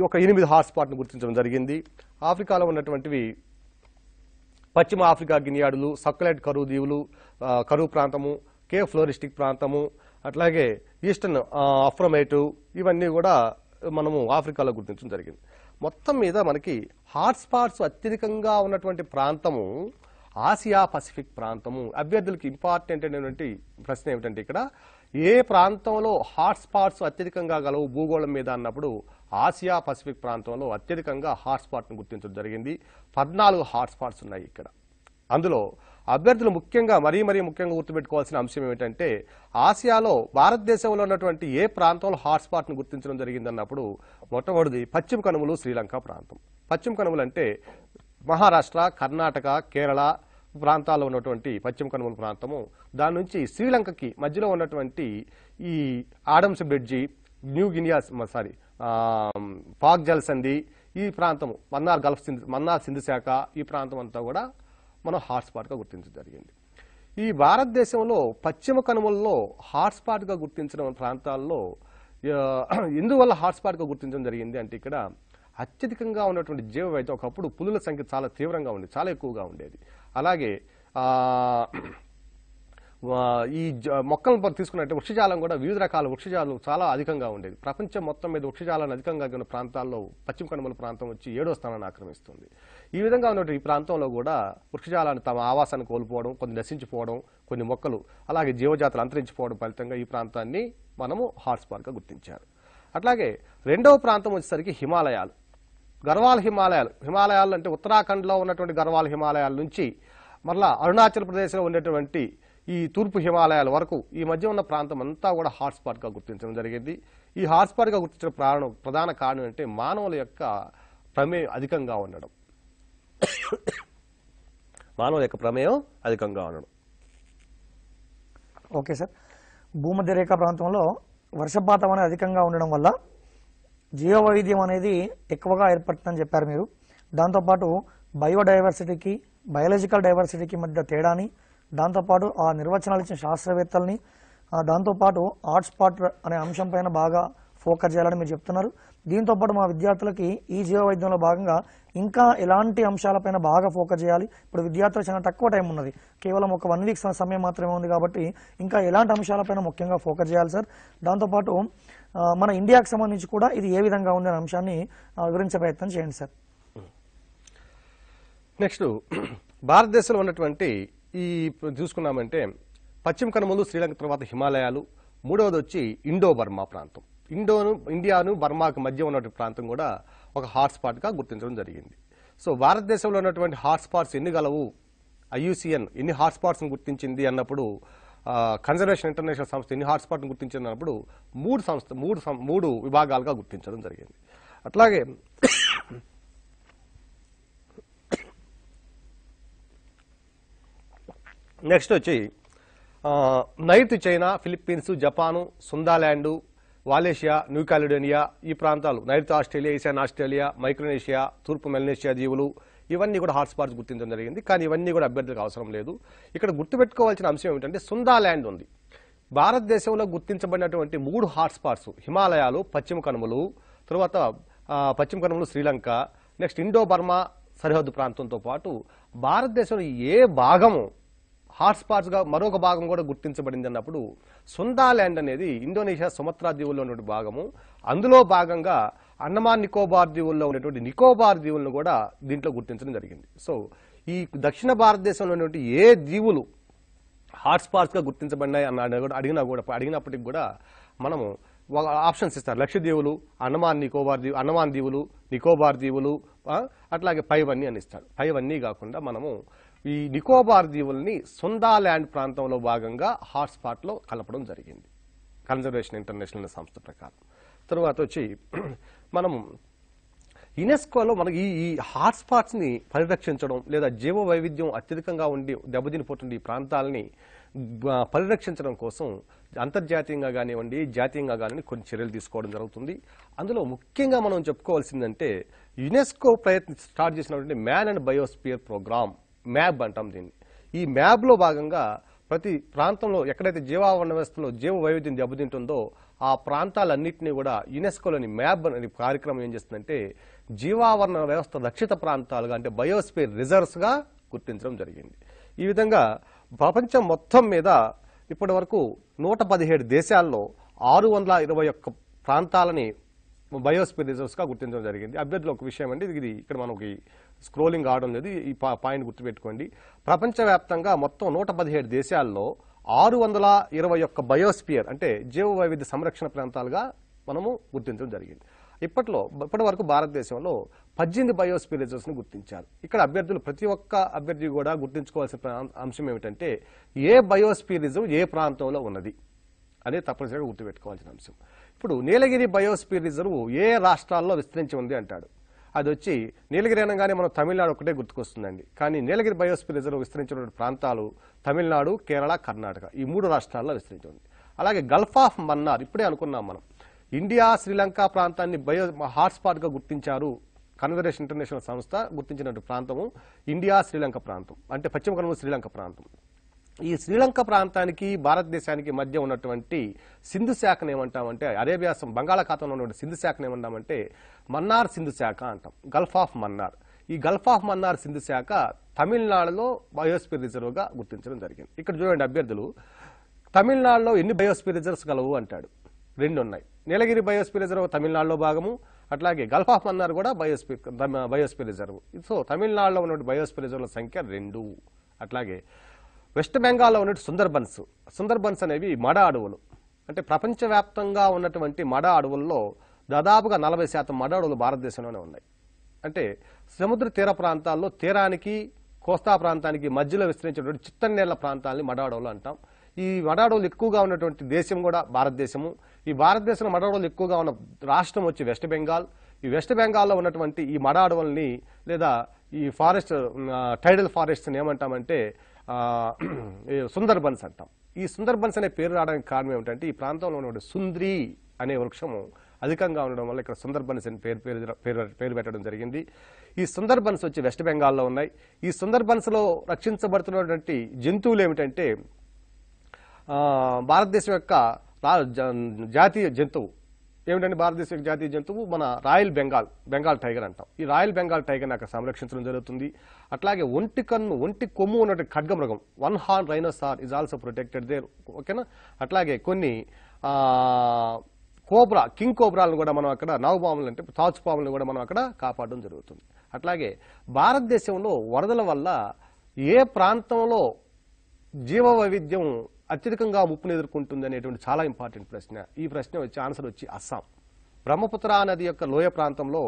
ఒక 8 హాట్స్పాట్ను గుర్తించడం జరిగింది. ఆఫ్రికాలో ఉన్నటువంటివి పశ్చిమ ఆఫ్రికా గినియాడులు, సక్యులెంట్ కరువు దీవులు, కరువు ప్రాంతము, కేవ్ ఫ్లోరిస్టిక్ ప్రాంతము, అట్లాగే ఈస్టర్న్ అఫ్రోమేటు, ఇవన్నీ కూడా మనము ఆఫ్రికాలో గుర్తించడం జరిగింది. మొత్తం మీద మనకి హాట్స్పాట్స్ అత్యధికంగా ఉన్నటువంటి ప్రాంతము ఆసియా పసిఫిక్ ప్రాంతము. అభ్యర్థులకి ఇంపార్టెంట్ అయినటువంటి ప్రశ్న ఏమిటంటే ఇక్కడ ఏ ప్రాంతంలో హాట్స్పాట్స్ అత్యధికంగా గలవు భూగోళం మీద అన్నప్పుడు ఆసియా పసిఫిక్ ప్రాంతంలో అత్యధికంగా హాట్స్పాట్ను గుర్తించడం జరిగింది. 14 హాట్స్పాట్స్ ఉన్నాయి ఇక్కడ. అందులో అభ్యర్థులు ముఖ్యంగా మరీ ముఖ్యంగా గుర్తుపెట్టుకోవాల్సిన అంశం ఏమిటంటే ఆసియాలో భారతదేశంలో ఉన్నటువంటి ఏ ప్రాంతంలో హాట్స్పాట్ను గుర్తించడం జరిగిందన్నప్పుడు మొట్టమొదటిది పశ్చిమ కనుమలు శ్రీలంక ప్రాంతం. పశ్చిమ కనుమలు అంటే మహారాష్ట్ర, కర్ణాటక, కేరళ ప్రాంతాల్లో ఉన్నటువంటి పశ్చిమ కనుమల ప్రాంతము. దాని నుంచి శ్రీలంకకి మధ్యలో ఉన్నటువంటి ఈ Adams bridge, new Guinea Pak Jal సంధి, ఈ ప్రాంతము మన్నార్ సింధు శాఖ, ఈ ప్రాంతం అంతా కూడా మనం హాట్స్పాట్గా గుర్తించడం జరిగింది. ఈ భారతదేశంలో పశ్చిమ కనుమల్లో హాట్స్పాట్గా గుర్తించిన ప్రాంతాల్లో ఎందువల్ల హాట్స్పాట్గా గుర్తించడం జరిగింది అంటే ఇక్కడ అత్యధికంగా ఉన్నటువంటి జీవ వైద్యం. ఒకప్పుడు పులుల సంఖ్య చాలా తీవ్రంగా ఉండేది, చాలా ఎక్కువగా ఉండేది. అలాగే ఈ మొక్కలను తీసుకున్నట్టు వృక్షజాలం కూడా వివిధ రకాల వృక్షజాలం చాలా అధికంగా ఉండేది. ప్రపంచం మొత్తం మీద వృక్షజాలను అధికంగా ఉన్న ప్రాంతాల్లో పశ్చిమ కనుమల ప్రాంతం వచ్చి 7వ స్థానాన్ని ఆక్రమిస్తుంది. ఈ విధంగా ఉన్నటువంటి ఈ ప్రాంతంలో కూడా వృక్షజాలాన్ని తమ ఆవాసాన్ని కోల్పోవడం, కొన్ని నశించిపోవడం, కొన్ని మొక్కలు అలాగే జీవజాతులు అంతరించిపోవడం ఫలితంగా ఈ ప్రాంతాన్ని మనము హాట్స్పాట్గా గుర్తించారు. అట్లాగే రెండవ ప్రాంతం వచ్చేసరికి హిమాలయాలు, గర్వాల్ హిమాలయాలు. హిమాలయాలు అంటే ఉత్తరాఖండ్లో ఉన్నటువంటి గర్వాల్ హిమాలయాల నుంచి మరలా అరుణాచల్ ప్రదేశ్లో ఉండేటువంటి ఈ తూర్పు హిమాలయాల వరకు ఈ మధ్య ఉన్న ప్రాంతం అంతా కూడా హాట్స్పాట్గా గుర్తించడం జరిగింది. ఈ హాట్స్పాట్గా గుర్తించిన ప్రధాన కారణం అంటే మానవుల యొక్క ప్రమేయం అధికంగా ఉండడం. మానవుల యొక్క ప్రమేయం అధికంగా ఉండడం. ఓకే సార్, భూమధ్య రేఖ ప్రాంతంలో వర్షపాతం అనేది అధికంగా ఉండడం వల్ల జీవవైవిధ్యం అనేది ఎక్కువగా ఏర్పడుతుందని చెప్పారు మీరు. దాంతోపాటు బయోడైవర్సిటీకి బయాలజికల్ డైవర్సిటీకి మధ్య తేడాని, దాంతోపాటు ఆ నిర్వచనాలు ఇచ్చిన శాస్త్రవేత్తల్ని, దాంతోపాటు హాట్స్పాట్ అనే అంశం పైన బాగా ఫోకస్ చేయాలని మీరు చెప్తున్నారు. దీంతోపాటు మా విద్యార్థులకి ఈ జీవవైద్యంలో భాగంగా ఇంకా ఎలాంటి అంశాలపైన బాగా ఫోకస్ చేయాలి? ఇప్పుడు విద్యార్థులకు చాలా తక్కువ టైం ఉన్నది, కేవలం ఒక 1 వీక్ సమయం మాత్రమే ఉంది కాబట్టి ఇంకా ఎలాంటి అంశాలపైన ముఖ్యంగా ఫోకస్ చేయాలి సార్? దాంతోపాటు మన ఇండియాకి సంబంధించి కూడా ఇది ఏ విధంగా ఉంది అనే అంశాన్ని వివరించే ప్రయత్నం చేయండి సార్. నెక్స్ట్ భారతదేశంలో ఉన్నటువంటి ఈ చూసుకున్నామంటే పశ్చిమ కనుమలు, శ్రీలంక తర్వాత హిమాలయాలు, మూడవది వచ్చి ఇండో బర్మా ప్రాంతం. ఇండియాను బర్మాకు మధ్య ఉన్నటువంటి ప్రాంతం కూడా ఒక హాట్స్పాట్గా గుర్తించడం జరిగింది. సో భారతదేశంలో ఉన్నటువంటి హాట్స్పాట్స్ ఎన్ని గలవు, IUCN ఎన్ని హాట్స్పాట్స్ని గుర్తించింది అన్నప్పుడు, కన్జర్వేషన్ ఇంటర్నేషనల్ సంస్థ ఎన్ని హాట్స్పాట్ని గుర్తించింది అన్నప్పుడు 3 విభాగాలుగా గుర్తించడం జరిగింది. అట్లాగే నెక్స్ట్ వచ్చి నైరుతి చైనా, ఫిలిప్పీన్స్, జపాను, సుందాల్యాండు, వాలేషియా, న్యూ కాలిడోనియా, ఈ ప్రాంతాలు నైరుతి ఆస్ట్రేలియా, ఈశాన్య ఆస్ట్రేలియా, మైక్రోనేషియా, తూర్పు మెలనేషియా దీవులు, ఇవన్నీ కూడా హాట్స్పాట్స్ గుర్తించడం జరిగింది. కానీ ఇవన్నీ కూడా అభ్యర్థులకు అవసరం లేదు. ఇక్కడ గుర్తుపెట్టుకోవాల్సిన అంశం ఏమిటంటే సుందాల్యాండ్ ఉంది. భారతదేశంలో గుర్తించబడినటువంటి 3 హాట్స్పాట్స్ హిమాలయాలు, పశ్చిమ కనుమలు, తర్వాత పశ్చిమ కనుమలు శ్రీలంక, నెక్స్ట్ ఇండో బర్మా సరిహద్దు ప్రాంతంతో పాటు భారతదేశంలో ఏ భాగము హాట్స్పాట్స్గా మరొక భాగం కూడా గుర్తించబడింది అన్నప్పుడు సుందాల్యాండ్ అనేది ఇండోనేషియా సుమత్రా దీవుల్లో ఉన్నటువంటి భాగము. అందులో భాగంగా అండమాన్ నికోబార్ దీవుల్లో ఉన్నటువంటి నికోబార్ దీవులను కూడా దీంట్లో గుర్తించడం జరిగింది. సో ఈ దక్షిణ భారతదేశంలో ఉన్నటువంటి ఏ దీవులు హాట్స్పాట్స్గా గుర్తించబడినాయి అడిగినప్పటికి కూడా మనము ఆప్షన్స్ ఇస్తారు. లక్షద్వీపులు, అండమాన్ దీవులు, నికోబార్ దీవులు, అట్లాగే పైవన్నీ అని ఇస్తాడు. పైవన్నీ కాకుండా మనము ఈ నికోబార్ దీవుల్ని సుందాల్యాండ్ ప్రాంతంలో భాగంగా హాట్స్పాట్లో కలపడం జరిగింది కన్జర్వేషన్ ఇంటర్నేషనల్ సంస్థ ప్రకారం. తర్వాత వచ్చి మనం యునెస్కోలో మనకి ఈ హాట్స్పాట్స్ని పరిరక్షించడం లేదా జీవ వైవిధ్యం అత్యధికంగా ఉండి దెబ్బతినిపోతుంది ఈ ప్రాంతాలని పరిరక్షించడం కోసం అంతర్జాతీయంగా కానివ్వండి, జాతీయంగా కానివ్వండి కొన్ని చర్యలు తీసుకోవడం జరుగుతుంది. అందులో ముఖ్యంగా మనం చెప్పుకోవాల్సిందంటే యునెస్కో స్టార్ట్ చేసినటువంటి man and biosphere programme, MAB అంటాం దీన్ని. ఈ మ్యాబ్లో భాగంగా ప్రతి ప్రాంతంలో ఎక్కడైతే జీవావరణ వ్యవస్థలో జీవ వైవిధ్యం దెబ్బతింటుందో ఆ ప్రాంతాలన్నింటినీ కూడా యునెస్కోలోని మ్యాబ్ అనే కార్యక్రమం ఏం చేస్తుందంటే జీవావరణ వ్యవస్థ రక్షిత ప్రాంతాలుగా అంటే బయోస్పియర్ రిజర్వ్స్గా గుర్తించడం జరిగింది. ఈ విధంగా ప్రపంచం మొత్తం మీద ఇప్పటి వరకు 117 దేశాల్లో 621 ప్రాంతాలని బయోస్పియర్ రిజర్వ్స్గా గుర్తించడం జరిగింది. అభ్యర్థులు ఒక విషయం అండి, ఇది ఇక్కడ మనకి స్క్రోలింగ్ అవడం లేదు, ఈ పాయింట్ గుర్తుపెట్టుకోండి. ప్రపంచవ్యాప్తంగా మొత్తం 117 దేశాల్లో 621 బయోస్పియర్ అంటే జీవ వైవిధ్య సంరక్షణ ప్రాంతాలుగా మనము గుర్తించడం జరిగింది. ఇప్పటి వరకు భారతదేశంలో 18 బయోస్పియర్ రిజర్వ్స్ని గుర్తించారు. ఇక్కడ అభ్యర్థులు ప్రతి ఒక్క అభ్యర్థి కూడా గుర్తుంచుకోవాల్సిన అంశం ఏమిటంటే ఏ బయోస్పియర్ రిజర్వ్ ఏ ప్రాంతంలో ఉన్నది అదే తప్పనిసరిగా గుర్తుపెట్టుకోవాల్సిన అంశం. ఇప్పుడు నీలగిరి బయోస్పియర్ రిజర్వ్ ఏ రాష్ట్రాల్లో విస్తరించి ఉంది అంటాడు. అది వచ్చి నీలగిరి అనగానే మనం తమిళనాడు ఒకటే గుర్తుకొస్తుందండి. కానీ నీలగిరి బయోస్పియర్ రిజర్వ్ విస్తరించిన ప్రాంతాలు తమిళనాడు, కేరళ, కర్ణాటక ఈ 3 రాష్ట్రాల్లో విస్తరించి ఉంది. అలాగే గల్ఫ్ ఆఫ్ మన్నార్ ఇప్పుడే అనుకున్నాం మనం, ఇండియా శ్రీలంక ప్రాంతాన్ని హాట్స్పాట్గా గుర్తించారు. కన్జర్వేషన్ ఇంటర్నేషనల్ సంస్థ గుర్తించినటువంటి ప్రాంతము ఇండియా శ్రీలంక ప్రాంతం, అంటే పశ్చిమ కనుమ శ్రీలంక ప్రాంతం. ఈ శ్రీలంక ప్రాంతానికి భారతదేశానికి మధ్య ఉన్నటువంటి సింధు శాఖను ఏమంటామంటే అరేబియా బంగాళాఖాతంలో ఉన్న సింధు శాఖను ఏమంటామంటే మన్నార్ సింధు శాఖ అంటాం, గల్ఫ్ ఆఫ్ మన్నార్. ఈ గల్ఫ్ ఆఫ్ మన్నార్ సింధు శాఖ తమిళనాడులో బయోస్పియర్ రిజర్వ్గా గుర్తించడం జరిగింది. ఇక్కడ చూడండి అభ్యర్థులు, తమిళనాడులో ఎన్ని బయోస్పియర్ రిజర్వ్స్ కలవు అంటాడు. 2 ఉన్నాయి. నీలగిరి బయోస్పియర్ రిజర్వ్ తమిళనాడులో భాగము, అట్లాగే గల్ఫ్ ఆఫ్ మన్నార్ కూడా బయోస్పియర్ రిజర్వ్. సో తమిళనాడులో ఉన్న బయోస్పియర్ రిజర్వ్ల సంఖ్య 2. అట్లాగే వెస్ట్ బెంగాల్లో ఉన్నటువంటి సుందర్బన్స్ అనేవి మడ అడవులు. అంటే ప్రపంచవ్యాప్తంగా ఉన్నటువంటి మడ అడవుల్లో దాదాపుగా 40% మడ అడవులు భారతదేశంలోనే ఉన్నాయి. అంటే సముద్ర తీర ప్రాంతాల్లో తీరానికి కోస్తా ప్రాంతానికి మధ్యలో విస్తరించినటువంటి చిత్తన్నేళ్ల ప్రాంతాలని మడ అడవులు అంటాం. ఈ మడ అడవులు ఎక్కువగా ఉన్నటువంటి దేశం కూడా భారతదేశము. ఈ భారతదేశంలో మడ అడవులు ఎక్కువగా ఉన్న రాష్ట్రం వచ్చి వెస్ట్ బెంగాల్. ఈ వెస్ట్ బెంగాల్లో ఉన్నటువంటి ఈ మడ అడవుల్ని లేదా ఈ ఫారెస్ట్ టైడల్ ఫారెస్ట్ని ఏమంటామంటే సుందర్బన్స్ అంటాం. ఈ సుందర్బన్స్ అనే పేరు రావడానికి కారణం ఏమిటంటే ఈ ప్రాంతంలో ఉన్నటువంటి సుంద్రి అనే వృక్షము అధికంగా ఉండడం వల్ల ఇక్కడ సుందర్బన్స్ అని పేరు పెట్టడం జరిగింది. ఈ సుందర్బన్స్ వచ్చి వెస్ట్ బెంగాల్లో ఉన్నాయి. ఈ సుందర్బన్స్లో రక్షించబడుతున్నటువంటి జంతువులు ఏమిటంటే భారతదేశం యొక్క జాతీయ జంతువు ఏమిటంటే భారతదేశం యొక్క జాతీయ జంతువు మన బెంగాల్ టైగర్ అంటాం. ఈ రాయల్ బెంగాల్ టైగర్ని అక్కడ సంరక్షించడం జరుగుతుంది. అట్లాగే ఒంటి కొమ్ము ఉన్నటువంటి ఖడ్గమృగం 1 horn rhinoceros is also protected there. ఓకేనా. అట్లాగే కొన్ని కింగ్ కోబ్రాలను కూడా మనం అక్కడ నాగుపాములు అంటే తాచుపాములను కూడా మనం అక్కడ కాపాడడం జరుగుతుంది. అట్లాగే భారతదేశంలో వరదల వల్ల ఏ ప్రాంతంలో జీవ వైవిధ్యం అత్యధికంగా ముప్పును ఎదుర్కొంటుంది అనేటువంటి చాలా ఇంపార్టెంట్ ప్రశ్న. ఈ ప్రశ్న వచ్చి ఆన్సర్ వచ్చి అస్సాం. బ్రహ్మపుత్ర నది యొక్క లోయ ప్రాంతంలో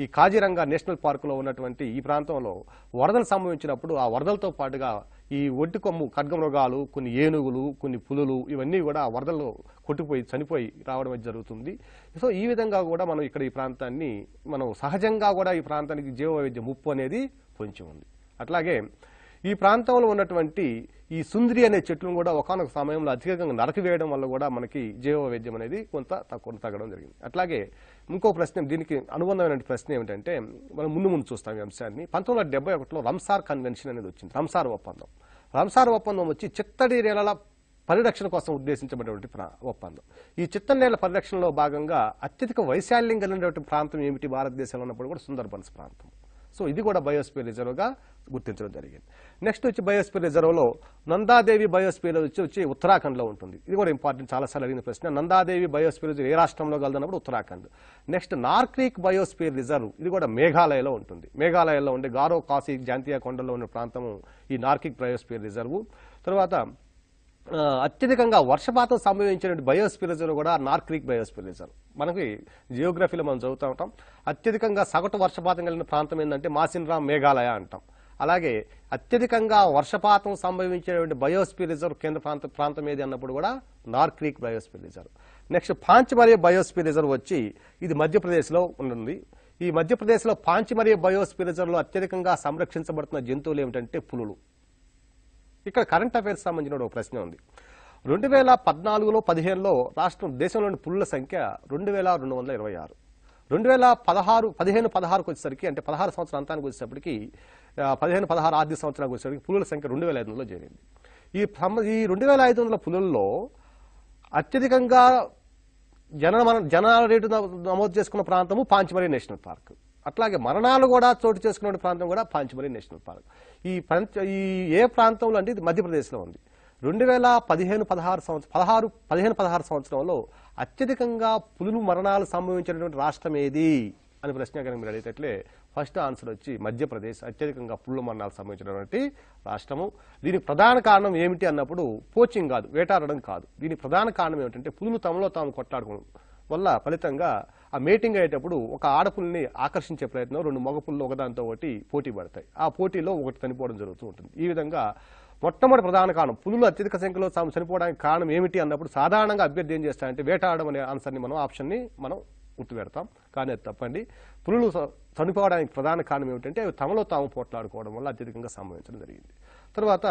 ఈ కాజిరంగా నేషనల్ పార్కులో ఉన్నటువంటి ఈ ప్రాంతంలో వరదలు సంభవించినప్పుడు ఆ వరదలతో పాటుగా ఈ ఒంటి కొమ్ము ఖడ్గమృగాలు, కొన్ని ఏనుగులు, కొన్ని పులులు ఇవన్నీ కూడా వరదల్లో కొట్టుకుపోయి చనిపోయి రావడం జరుగుతుంది. సో ఈ విధంగా కూడా మనం ఇక్కడ ఈ ప్రాంతాన్ని మనం సహజంగా కూడా ఈ ప్రాంతానికి జీవ వైవిధ్య ముప్పు అనేది పొంచి ఉంది. అట్లాగే ఈ ప్రాంతంలో ఉన్నటువంటి ఈ సుంద్రి అనే చెట్లను కూడా ఒకానొక సమయంలో అధికంగా నరకివేయడం వల్ల కూడా మనకి జీవ వైవిధ్యం అనేది కొంత తగ్గడం జరిగింది. అట్లాగే ఇంకో ప్రశ్న, దీనికి అనుబంధమైన ప్రశ్న ఏమిటంటే మనం ముందు చూస్తాం ఈ అంశాన్ని. 1971లో రంసార్ కన్వెన్షన్ అనేది వచ్చింది. రంసార్ ఒప్పందం వచ్చి చిత్తడి నేలల పరిరక్షణ కోసం ఉద్దేశించబడినటువంటి ఒప్పందం. ఈ చిత్తడి పరిరక్షణలో భాగంగా అత్యధిక వైశాల్యం కలిగినటువంటి ప్రాంతం ఏమిటి భారతదేశంలో ఉన్నప్పుడు కూడా సుందర్బన్స్ ప్రాంతం. సో ఇది కూడా బయోస్పియర్ రిజర్వ్గా గుర్తించడం జరిగింది. నెక్స్ట్ వచ్చి బయోస్పియర్ రిజర్వ్లో నందాదేవి బయోస్పియర్ వచ్చి ఉత్తరాఖండ్లో ఉంటుంది. ఇది కూడా ఇంపార్టెంట్, చాలాసార్లు అడిగిన ప్రశ్న. నందాదేవి బయోస్పియర్ రిజర్వ్ ఏ రాష్ట్రంలో కలదన్నప్పుడు ఉత్తరాఖండ్. నెక్స్ట్ నార్క్రీక్ బయోస్పియర్ రిజర్వ్, ఇది కూడా మేఘాలయలో ఉంటుంది. మేఘాలయలో ఉండే గారో కాశీ జాంతియా కొండల్లో ఉన్న ప్రాంతము ఈ నార్క్రీక్ బయోస్పియర్ రిజర్వ్. తర్వాత అత్యధికంగా వర్షపాతం సంభవించిన బయోస్పియర్ రిజర్వ్ కూడా నార్త్ క్రీక్ బయోస్పియర్ రిజర్వ్. మనకి జియోగ్రఫీలో మనం చదువుతూ ఉంటాం. అత్యధికంగా సగటు వర్షపాతం కలిగిన ప్రాంతం ఏంటంటే మాసిన్రామ్ మేఘాలయ అంటాం. అలాగే అత్యధికంగా వర్షపాతం సంభవించేటువంటి బయోస్పియర్ రిజర్వ్ కేంద్ర ప్రాంతం ఏది అన్నప్పుడు కూడా north creek biosphere reserve. Next Pachmarhi biosphere reserve వచ్చి ఇది మధ్యప్రదేశ్లో ఉంటుంది. ఈ మధ్యప్రదేశ్లో పాంచమరియా బయోస్పియర్ రిజర్వ్లో అత్యధికంగా సంరక్షించబడుతున్న జంతువులు ఏమిటంటే పులులు. ఇక్కడ కరెంట్ అఫైర్స్ సంబంధించిన ఒక ప్రశ్న ఉంది. 2014లో 15లో దేశంలోని పులుల సంఖ్య 2226. 2015-16కు వచ్చేసరికి అంటే 16 సంవత్సరం అంతానికి వచ్చేసరికి 15-16 ఆర్థిక సంవత్సరానికి వచ్చేసరికి పులుల సంఖ్య 2500లో చేరింది. ఈ 2500 పులుల్లో అత్యధికంగా జనాల రేటు నమోదు చేసుకున్న ప్రాంతము పాంచమరియా నేషనల్ పార్క్. అట్లాగే మరణాలు కూడా చోటు చేసుకున్న ప్రాంతం కూడా పాంచమరియా నేషనల్ పార్క్. ఈ ఏ ప్రాంతంలో అంటే ఇది మధ్యప్రదేశ్లో ఉంది. 2015-16 సంవత్సరంలో అత్యధికంగా పులులు మరణాలు సంభవించినటువంటి రాష్ట్రం ఏది అని ప్రశ్న కనుక మీరు అడిగేటట్లే ఫస్ట్ ఆన్సర్ వచ్చి మధ్యప్రదేశ్ అత్యధికంగా పులుల మరణాలు సంభవించినటువంటి రాష్ట్రము. దీనికి ప్రధాన కారణం ఏమిటి అన్నప్పుడు పోచింగ్ కాదు, వేటాడడం కాదు. దీనికి ప్రధాన కారణం ఏమిటంటే పులులు తమలో తాము కొట్లాడుకోవడం వల్ల ఫలితంగా ఆ మేటింగ్ అయ్యేటప్పుడు ఒక ఆడపుల్ని ఆకర్షించే ప్రయత్నం 2 మగ పుల్లు ఒకదాంతో ఒకటి పోటీ పడతాయి. ఆ పోటీలో ఒకటి చనిపోవడం జరుగుతూ ఉంటుంది. ఈ విధంగా మొట్టమొదటి ప్రధాన కారణం పులులు అత్యధిక సంఖ్యలో చనిపోవడానికి కారణం ఏమిటి అన్నప్పుడు సాధారణంగా అభ్యర్థి ఏం చేస్తారంటే వేటాడడం అనే ఆన్సర్ని ఆప్షన్ని మనం గుర్తుపెడతాం. కానీ అది తప్పండి. పులులు చనిపోవడానికి ప్రధాన కారణం ఏమిటంటే అవి తమలో తాము పోట్లాడుకోవడం వల్ల అత్యధికంగా సంభవించడం జరిగింది. తర్వాత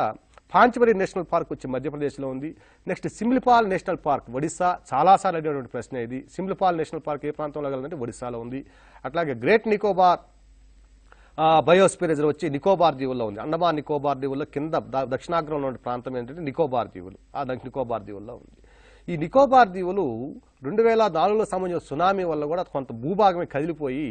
పాంచమరియా నేషనల్ పార్క్ వచ్చి మధ్యప్రదేశ్లో ఉంది. Next Simlipal national park Odisha. చాలాసార్లు అడిగినటువంటి ప్రశ్న ఇది. సిమ్లిపాల్ నేషనల్ పార్క్ ఏ ప్రాంతంలో కలదంటే ఒడిశాలో ఉంది. అట్లాగే గ్రేట్ నికోబార్ బయోస్పియర్ రిజర్వ్ వచ్చి నికోబార్ దీవుల్లో ఉంది. అండమాన్ నికోబార్ దీవుల్లో కింద దక్షిణాగ్రంలో ఉన్న ప్రాంతం ఏంటంటే నికోబార్ దీవులు. ఆ నికోబార్ దీవుల్లో ఉంది. ఈ నికోబార్ దీవులు 2004లో సంబంధించిన సునామీ వల్ల కూడా కొంత భూభాగమే కదిలిపోయి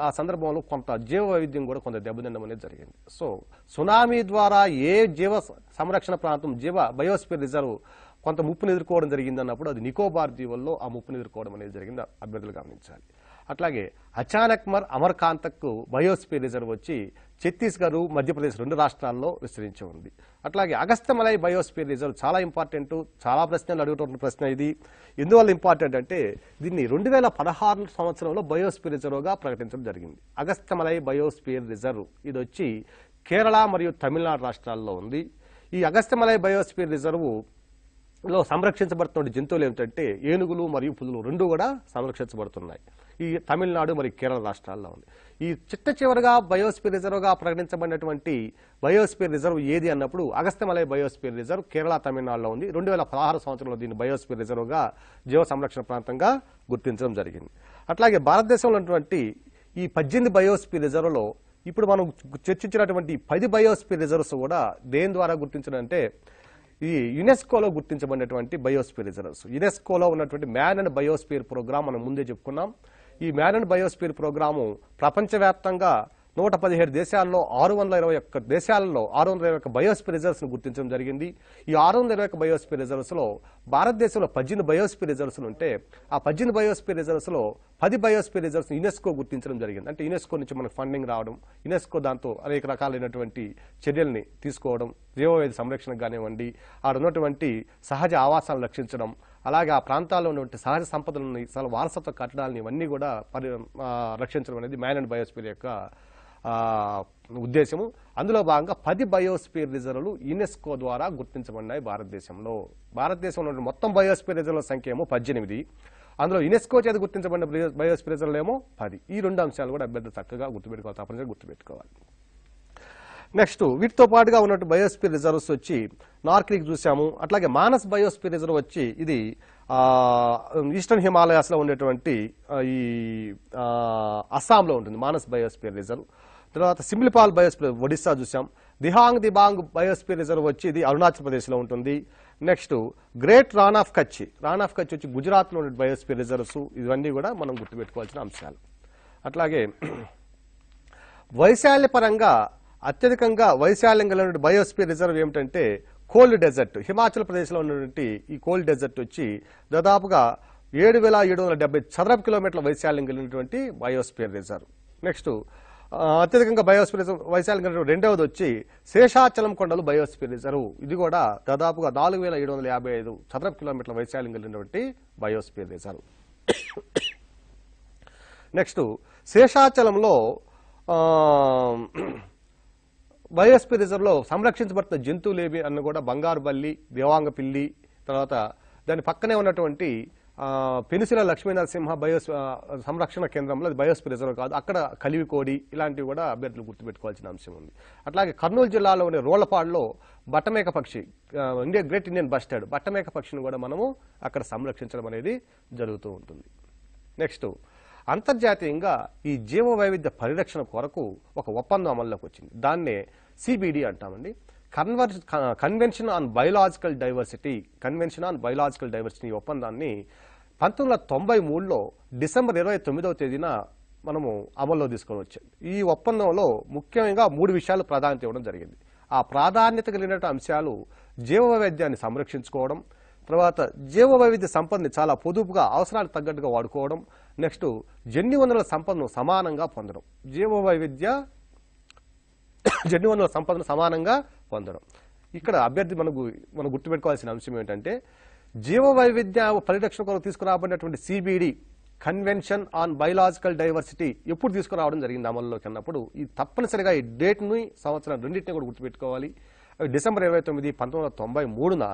ఆ సందర్భంలో కొంత జీవ వైవిధ్యం కూడా కొంత దెబ్బతినడం అనేది జరిగింది. సో సునామీ ద్వారా ఏ జీవ సంరక్షణ ప్రాంతం బయోస్పియర్ రిజర్వ్ కొంత ముప్పును ఎదుర్కోవడం జరిగింది అన్నప్పుడు అది నికోబార్ దీవుల్లో ఆ ముప్పును ఎదుర్కోవడం అనేది జరిగింది. అభ్యర్థులు గమనించాలి. అట్లాగే అచానక్మర్ అమర్కాంతక్ బయోస్పియర్ రిజర్వ్ వచ్చి ఛత్తీస్గఢ్ మధ్యప్రదేశ్ 2 రాష్ట్రాల్లో విస్తరించి ఉంది. అట్లాగే అగస్త్యమలై బయోస్పియర్ రిజర్వ్ చాలా ఇంపార్టెంట్. చాలా ప్రశ్నలు అడుగుతున్న ప్రశ్న ఇది. ఎందువల్ల ఇంపార్టెంట్ అంటే దీన్ని 2016 సంవత్సరంలో బయోస్పియర్ రిజర్వ్గా ప్రకటించడం జరిగింది. అగస్త్యమలై బయోస్పియర్ రిజర్వ్ ఇది వచ్చి కేరళ మరియు తమిళనాడు రాష్ట్రాల్లో ఉంది. ఈ అగస్త్యమలై బయోస్పియర్ రిజర్వ్ లో సంరక్షించబడుతున్న జంతువులు ఏమిటంటే ఏనుగులు మరియు పులులు 2 కూడా సంరక్షించబడుతున్నాయి. ఈ తమిళనాడు మరియు కేరళ రాష్ట్రాల్లో ఉంది. ఈ చివరగా బయోస్పియర్ రిజర్వ్గా ప్రకటించబడినటువంటి బయోస్పియర్ రిజర్వ్ ఏది అన్నప్పుడు అగస్త్యమలై బయోస్పియర్ రిజర్వ్ కేరళ తమిళనాడులో ఉంది. 2016 సంవత్సరంలో దీన్ని బయోస్పియర్ రిజర్వ్గా జీవ సంరక్షణ ప్రాంతంగా గుర్తించడం జరిగింది. అట్లాగే భారతదేశంలో ఉన్నటువంటి ఈ 18 బయోస్పియర్ రిజర్వ్లో ఇప్పుడు మనం చర్చించినటువంటి 10 బయోస్పియర్ రిజర్వ్స్ కూడా దేని ద్వారా గుర్తించడం అంటే ఈ యునెస్కోలో గుర్తించబడినటువంటి బయోస్పియర్ రిజర్వ్స్. యునెస్కోలో ఉన్నటువంటి మ్యాన్ అండ్ బయోస్పియర్ ప్రోగ్రామ్ మనం ముందే చెప్పుకున్నాం. ఈ మ్యాన్ అండ్ బయోస్పియర్ ప్రోగ్రాము ప్రపంచవ్యాప్తంగా 117 దేశాల్లో 621 దేశాలలో 621 బయోస్పియర్ రిజర్వ్స్ ను గుర్తించడం జరిగింది. ఈ 621 బయోస్పియర్ రిజర్వ్స్ లో భారతదేశంలో 18 బయోస్పియర్ రిజర్వ్స్ ఉంటే ఆ 18 బయోస్పియర్ రిజర్వ్స్ లో 10 బయోస్పియర్ రిజర్వ్స్ యునెస్కో గుర్తించడం జరిగింది. అంటే యునెస్కో నుంచి మనకు ఫండింగ్ రావడం, యునెస్కో దాంతో అనేక రకాలైనటువంటి చర్యల్ని తీసుకోవడం, జీవవైవిధ్య సంరక్షణకు కానివ్వండి, ఆడ ఉన్నటువంటి సహజ ఆవాసాలను రక్షించడం, అలాగే ఆ ప్రాంతాల్లో ఉన్నటువంటి సహజ సంపదలని వారసత్వ కట్టడాలని ఇవన్నీ కూడా రక్షించడం అనేది మ్యాన్ అండ్ బయోస్పియర్ యొక్క ఉద్దేశము. అందులో భాగంగా 10 బయోస్పియర్ రిజర్వ్లు యునెస్కో ద్వారా గుర్తించబడినాయి భారతదేశంలో. భారతదేశంలో మొత్తం బయోస్పియర్ రిజర్వ్ల సంఖ్య ఏమో 18. అందులో యునెస్కో చేత గుర్తించబడిన బయోస్పియర్ రిజర్వ్లు ఏమో 10. ఈ 2 అంశాలు కూడా అభ్యర్థులు చక్కగా గుర్తుపెట్టుకోవాలి, తప్పనిసరిగా గుర్తుపెట్టుకోవాలి. నెక్స్ట్ వీటితో పాటుగా ఉన్నట్టు బయోస్పియర్ రిజర్వ్స్ వచ్చి నార్త్ క్రీక్ చూసాము. అట్లాగే మానస్ బయోస్పియర్ రిజర్వ్ వచ్చి ఇది ఈస్టర్న్ హిమాలయాస్లో ఉండేటువంటి ఈ అస్సాంలో ఉంటుంది మానస్ బయోస్పియర్ రిజర్వ్. తర్వాత సిమ్లిపాల్ బయోస్పియర్ ఒడిశా చూసాం. దిబాంగ్ బయోస్పియర్ రిజర్వ్ వచ్చి ఇది అరుణాచల్ ప్రదేశ్లో ఉంటుంది. Next great Rann of Kutch వచ్చి గుజరాత్లో ఉండే బయోస్పియర్ రిజర్వ్స్. ఇవన్నీ కూడా మనం గుర్తుపెట్టుకోవాల్సిన అంశాలు. అట్లాగే వైశాల్యపరంగా అత్యధికంగా వైశాల్యం కలిగిన బయోస్పియర్ రిజర్వ్ ఏమిటంటే కోల్డ్ డెజర్ట్. హిమాచల్ ప్రదేశ్లో ఉన్నటువంటి ఈ కోల్డ్ డెజర్ట్ వచ్చి దాదాపుగా 7,770 చదరపు కిలోమీటర్ల వైశాల్యం కలిగినటువంటి బయోస్పియర్ రిజర్వ్. నెక్స్ట్ అత్యధికంగా బయోస్ఫియర్ రిజర్వ్ వైశాల్యం రెండవది వచ్చి శేషాచలం కొండలు బయోస్ఫియర్ రిజర్వ్. ఇది కూడా దాదాపుగా 4755 చదరపు కిలోమీటర్ల వైశాల్యం కలిగినటువంటి బయోస్ఫియర్ రిజర్వ్. నెక్స్ట్ శేషాచలంలో బయోస్ఫియర్ రిజర్వ్లో సంరక్షించబడుతున్న జంతువులు ఏవి అన్న కూడా బంగారు బల్లి, దేవాంగ పిల్లి, తర్వాత దాని పక్కనే ఉన్నటువంటి పెనుసిల లక్ష్మీనరసింహ సంరక్షణ కేంద్రంలో బయోస్ఫియర్ రిజర్వ్ కాదు, అక్కడ కలివికోడి ఇలాంటివి కూడా అభ్యర్థులు గుర్తుపెట్టుకోవాల్సిన అంశం ఉంది. అట్లాగే కర్నూలు జిల్లాలోని రోళ్లపాడులో బట్టమేక పక్షి, గ్రేట్ ఇండియన్ బస్టర్డ్ బట్టమేక పక్షిని కూడా మనము అక్కడ సంరక్షించడం అనేది జరుగుతూ ఉంటుంది. నెక్స్ట్ అంతర్జాతీయంగా ఈ జీవ వైవిధ్య పరిరక్షణ కొరకు ఒక ఒప్పందం అమల్లోకి వచ్చింది. దాన్నే సిబిడి అంటామండి. కన్వెన్షన్ ఆన్ బయోలాజికల్ డైవర్సిటీ ఈ ఒప్పందాన్ని 1993లో డిసెంబర్ 29వ తేదీన మనము అమల్లో తీసుకొని వచ్చాం. ఈ ఒప్పందంలో ముఖ్యంగా 3 విషయాలు ప్రాధాన్యత ఇవ్వడం జరిగింది. ఆ ప్రాధాన్యత కలిగిన అంశాలు జీవ వైవిధ్యాన్ని సంరక్షించుకోవడం, తర్వాత జీవ వైవిధ్య సంపదని చాలా పొదుపుగా అవసరాలకు తగ్గట్టుగా వాడుకోవడం, నెక్స్ట్ జన్యు వనరుల సంపదను సమానంగా పొందడం. జీవ వైవిధ్య జన్యు వనరుల సంపదను సమానంగా పొందడం. ఇక్కడ అభ్యర్థి మనం గుర్తుపెట్టుకోవాల్సిన అంశం ఏంటంటే జీవ వైవిధ్య పరిరక్షణ కొరకు తీసుకురాబడినటువంటి CBD convention on biological diversity ఎప్పుడు తీసుకురావడం జరిగింది అమల్లోకి అన్నప్పుడు ఈ తప్పనిసరిగా ఈ డేట్ని సంవత్సరం రెండింటిని కూడా గుర్తుపెట్టుకోవాలి. డిసెంబర్ 29, 1993న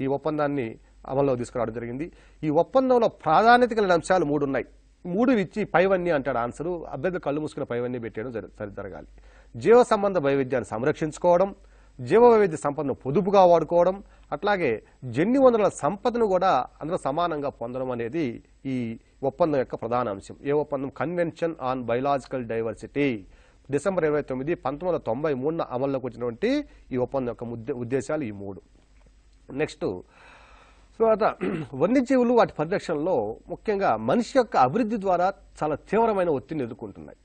ఈ ఒప్పందాన్ని అమల్లో తీసుకురావడం జరిగింది. ఈ ఒప్పందంలో ప్రాధాన్యత కలిగిన అంశాలు 3 ఉన్నాయి. 3 ఇచ్చి పైవన్నీ అంటాడు ఆన్సరు. అభ్యర్థి కళ్ళు మూసుకుని పైవన్నీ పెట్టేయడం జరగాలి. జీవ సంబంధ వైవిధ్యాన్ని సంరక్షించుకోవడం, జీవ వైవిధ్య సంపదను పొదుపుగా వాడుకోవడం, అట్లాగే జన్యు వనరుల సంపదను కూడా అందులో సమానంగా పొందడం అనేది ఈ ఒప్పందం యొక్క ప్రధాన అంశం. ఏ ఒప్పందం? Convention on biological diversity. December 29, 1993న అమల్లోకి వచ్చినటువంటి ఈ ఒప్పందం యొక్క ఉద్దేశాలు ఈ 3. నెక్స్ట్ తర్వాత వన్యజీవులు వాటి పరిరక్షణలో ముఖ్యంగా మనిషి యొక్క అభివృద్ధి ద్వారా చాలా తీవ్రమైన ఒత్తిడిని ఎదుర్కొంటున్నాయి.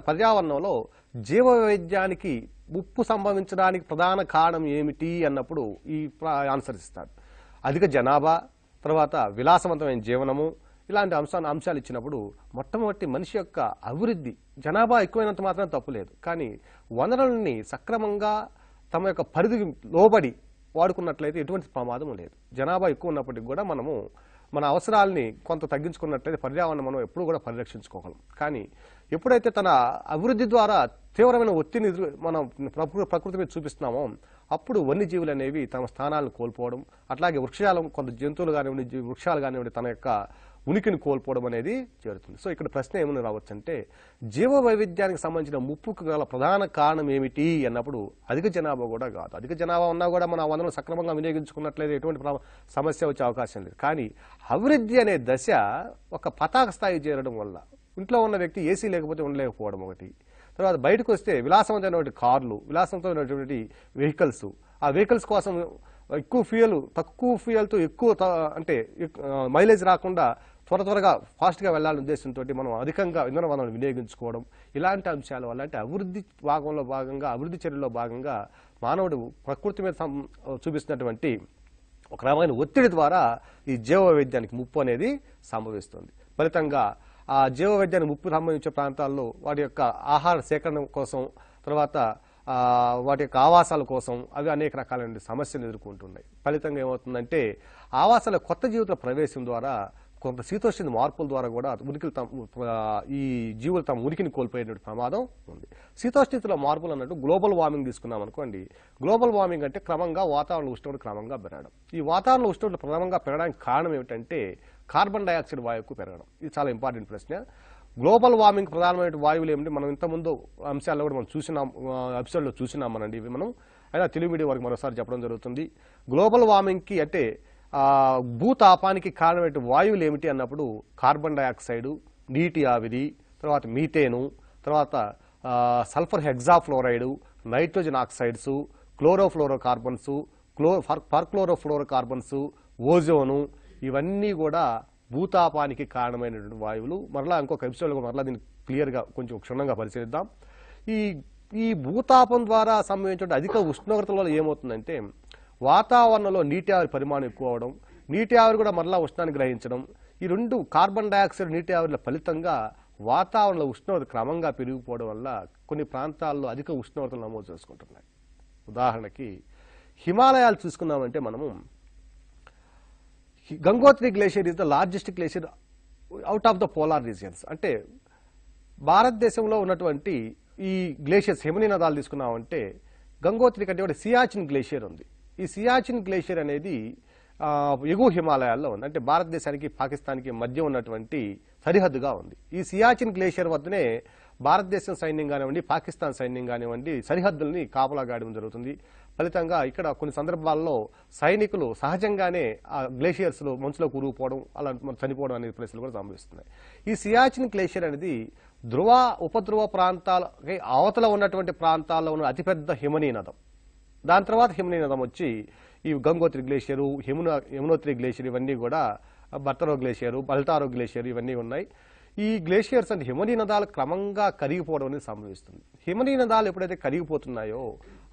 పర్యావరణంలో జీవ వైవిధ్యానికి ముప్పు సంభవించడానికి ప్రధాన కారణం ఏమిటి అన్నప్పుడు ఈ ఆన్సర్ ఇస్తాడు. అధిక జనాభా, తర్వాత విలాసవంతమైన జీవనము, ఇలాంటి అంశాలు ఇచ్చినప్పుడు మొట్టమొదటి మనిషి యొక్క అభివృద్ధి. జనాభా ఎక్కువైనంత మాత్రం తప్పులేదు, కానీ వనరుల్ని సక్రమంగా తమ యొక్క పరిధికి లోబడి వాడుకున్నట్లయితే ఎటువంటి ప్రమాదం లేదు. జనాభా ఎక్కువ ఉన్నప్పటికీ కూడా మనము మన అవసరాలని కొంత తగ్గించుకున్నట్లయితే పర్యావరణం మనం ఎప్పుడు కూడా పరిరక్షించుకోగలం. కానీ ఎప్పుడైతే తన అభివృద్ధి ద్వారా తీవ్రమైన ఒత్తిడిని మనం ప్రకృతి మీద చూపిస్తున్నామో అప్పుడు వన్యజీవులు అనేవి తమ స్థానాలను కోల్పోవడం, అట్లాగే కొంత జంతువులు కానివ్వండి, వృక్షాలు కానివ్వండి తన యొక్క ఉనికిని కోల్పోవడం అనేది జరుగుతుంది. సో ఇక్కడ ప్రశ్న ఏమని రావచ్చు అంటే జీవ వైవిధ్యానికి సంబంధించిన ముప్పుకు గల ప్రధాన కారణం ఏమిటి అన్నప్పుడు అధిక జనాభా కూడా కాదు. అధిక జనాభా ఉన్నా కూడా మన వనరులను సక్రమంగా వినియోగించుకున్నట్లయితే ఎటువంటి సమస్య వచ్చే అవకాశం లేదు. కానీ అభివృద్ధి అనే దశ ఒక పతాక స్థాయి చేరడం వల్ల ఇంట్లో ఉన్న వ్యక్తి ఏసీ లేకపోతే ఉండలేకపోవడం ఒకటి, తర్వాత బయటకు వస్తే విలాసవంతమైనటువంటి కార్లు, విలాసవంతమైనటువంటి వెహికల్స్, ఆ వెహికల్స్ కోసం తక్కువ ఫ్యూయల్తో ఎక్కువ అంటే మైలేజ్ రాకుండా త్వరగా ఫాస్ట్గా వెళ్ళాలనే ఉద్దేశంతో మనం అధికంగా ఇంధన వనరులను వినియోగించుకోవడం, ఇలాంటి అంశాల వల్ల అంటే అభివృద్ధి చర్యలో భాగంగా మానవుడు ప్రకృతి మీద చూపిస్తున్నటువంటి ఒక రకమైన ఒత్తిడి ద్వారా ఈ జీవ వైవిధ్యానికి ముప్పు అనేది సంభవిస్తుంది. ఫలితంగా ఆ జీవ వైవిధ్యానికి ముప్పు సంబంధించే ప్రాంతాల్లో వాటి యొక్క ఆహార సేకరణ కోసం, తర్వాత వాటి యొక్క ఆవాసాల కోసం అవి అనేక రకాలైన సమస్యలు ఎదుర్కొంటున్నాయి. ఫలితంగా ఏమవుతుందంటే ఆవాసాల కొత్త జీవిత ప్రవేశం ద్వారా కొంత శీతోష్ణ మార్పుల ద్వారా కూడా ఈ జీవులు తమ ఉనికిని కోల్పోయేటువంటి ప్రమాదం ఉంది. శీతోష్ణితిలో మార్పులు అన్నట్టు గ్లోబల్ వార్మింగ్ తీసుకున్నాం అనుకోండి. గ్లోబల్ వార్మింగ్ అంటే క్రమంగా వాతావరణ ఉష్ణోగ్రత క్రమంగా పెరగడం. ఈ వాతావరణ ఉష్ణోగ్రత క్రమంగా పెరగడానికి కారణం ఏమిటంటే కార్బన్ డైఆక్సైడ్ వాయువుకు పెరగడం. ఇది చాలా ఇంపార్టెంట్ ప్రశ్న. గ్లోబల్ వార్మింగ్ ప్రధానమైన వాయువులు ఏమిటి? మనం ఇంతకుముందు అంశాల్లో కూడా మనం ఎపిసోడ్లో చూసినామనండి. ఇవి మనం అయినా తెలుగు మీడియం వరకు మరోసారి చెప్పడం జరుగుతుంది. గ్లోబల్ వార్మింగ్కి అంటే భూతాపానికి కారణమైన వాయువులు ఏమిటి అన్నప్పుడు కార్బన్ డైఆక్సైడ్, నీటి ఆవిరి, తర్వాత మీథేను, తర్వాత sulphur hexafluoride, nitrogen oxides, chlorofluorocarbons, perchlorofluorocarbons, ozone, ఇవన్నీ కూడా భూతాపానికి కారణమైనటువంటి వాయువులు. మరలా ఇంకొక ఎపిసోడ్లో మరలా దీన్ని క్లియర్గా కొంచెం క్షుణ్ణంగా పరిశీలిద్దాం. ఈ భూతాపం ద్వారా సంభవించే అధిక ఉష్ణోగ్రతల వల్ల ఏమవుతుందంటే వాతావరణంలో నీటి ఆవిరి పరిమాణం ఎక్కువ అవడం, నీటి ఆవిరి కూడా మరలా ఉష్ణాన్ని గ్రహించడం, ఈ రెండు కార్బన్ డైఆక్సైడ్ నీటి ఆవిరిల ఫలితంగా వాతావరణంలో ఉష్ణోగ్రత క్రమంగా పెరిగిపోవడం వల్ల కొన్ని ప్రాంతాల్లో అధిక ఉష్ణోగ్రతలు నమోదు చేసుకుంటున్నాయి. ఉదాహరణకి హిమాలయాలు చూసుకున్నామంటే మనము Gangotri glacier is the largest glacier out of the polar regions. అంటే భారతదేశంలో ఉన్నటువంటి ఈ గ్లేషియర్స్ హిమనీ నదాలు తీసుకున్నామంటే గంగోత్రి కంటే కూడా సియాచిన్ గ్లేషియర్ ఉంది. ఈ సియాచిన్ గ్లేషియర్ అనేది ఎగువ హిమాలయాల్లో ఉంది. అంటే భారతదేశానికి పాకిస్తాన్కి మధ్య ఉన్నటువంటి సరిహద్దుగా ఉంది. ఈ సియాచిన్ గ్లేషియర్ వద్దనే భారతదేశం సైన్యం కానివ్వండి, పాకిస్తాన్ సైన్యం కానివ్వండి సరిహద్దుల్ని కాపలా గాయడం జరుగుతుంది. ఫలితంగా ఇక్కడ కొన్ని సందర్భాల్లో సైనికులు సహజంగానే ఆ గ్లేషియర్స్ లో మంచులో కూరుకుపోవడం, అలా చనిపోవడం అనే పరిస్థితులు కూడా సంభవిస్తున్నాయి. ఈ సియాచిన్ గ్లేషియర్ అనేది ధ్రువ ఉపధ్రువ ప్రాంతాలకి అవతల ఉన్నటువంటి ప్రాంతాల్లో ఉన్న అతిపెద్ద హిమనీ నదం. దాని తర్వాత హిమనీ నదం వచ్చి ఈ గంగోత్రి గ్లేషియరు, యమునోత్రి గ్లేషియర్ ఇవన్నీ కూడా, బర్తరో గ్లేషియరు, బల్తారో గ్లేషియర్ ఇవన్నీ ఉన్నాయి. ఈ గ్లేషియర్స్ అంటే హిమనీ నదాలు క్రమంగా కరిగిపోవడం అనేది సంభవిస్తుంది. హిమనీ నదాలు ఎప్పుడైతే కరిగిపోతున్నాయో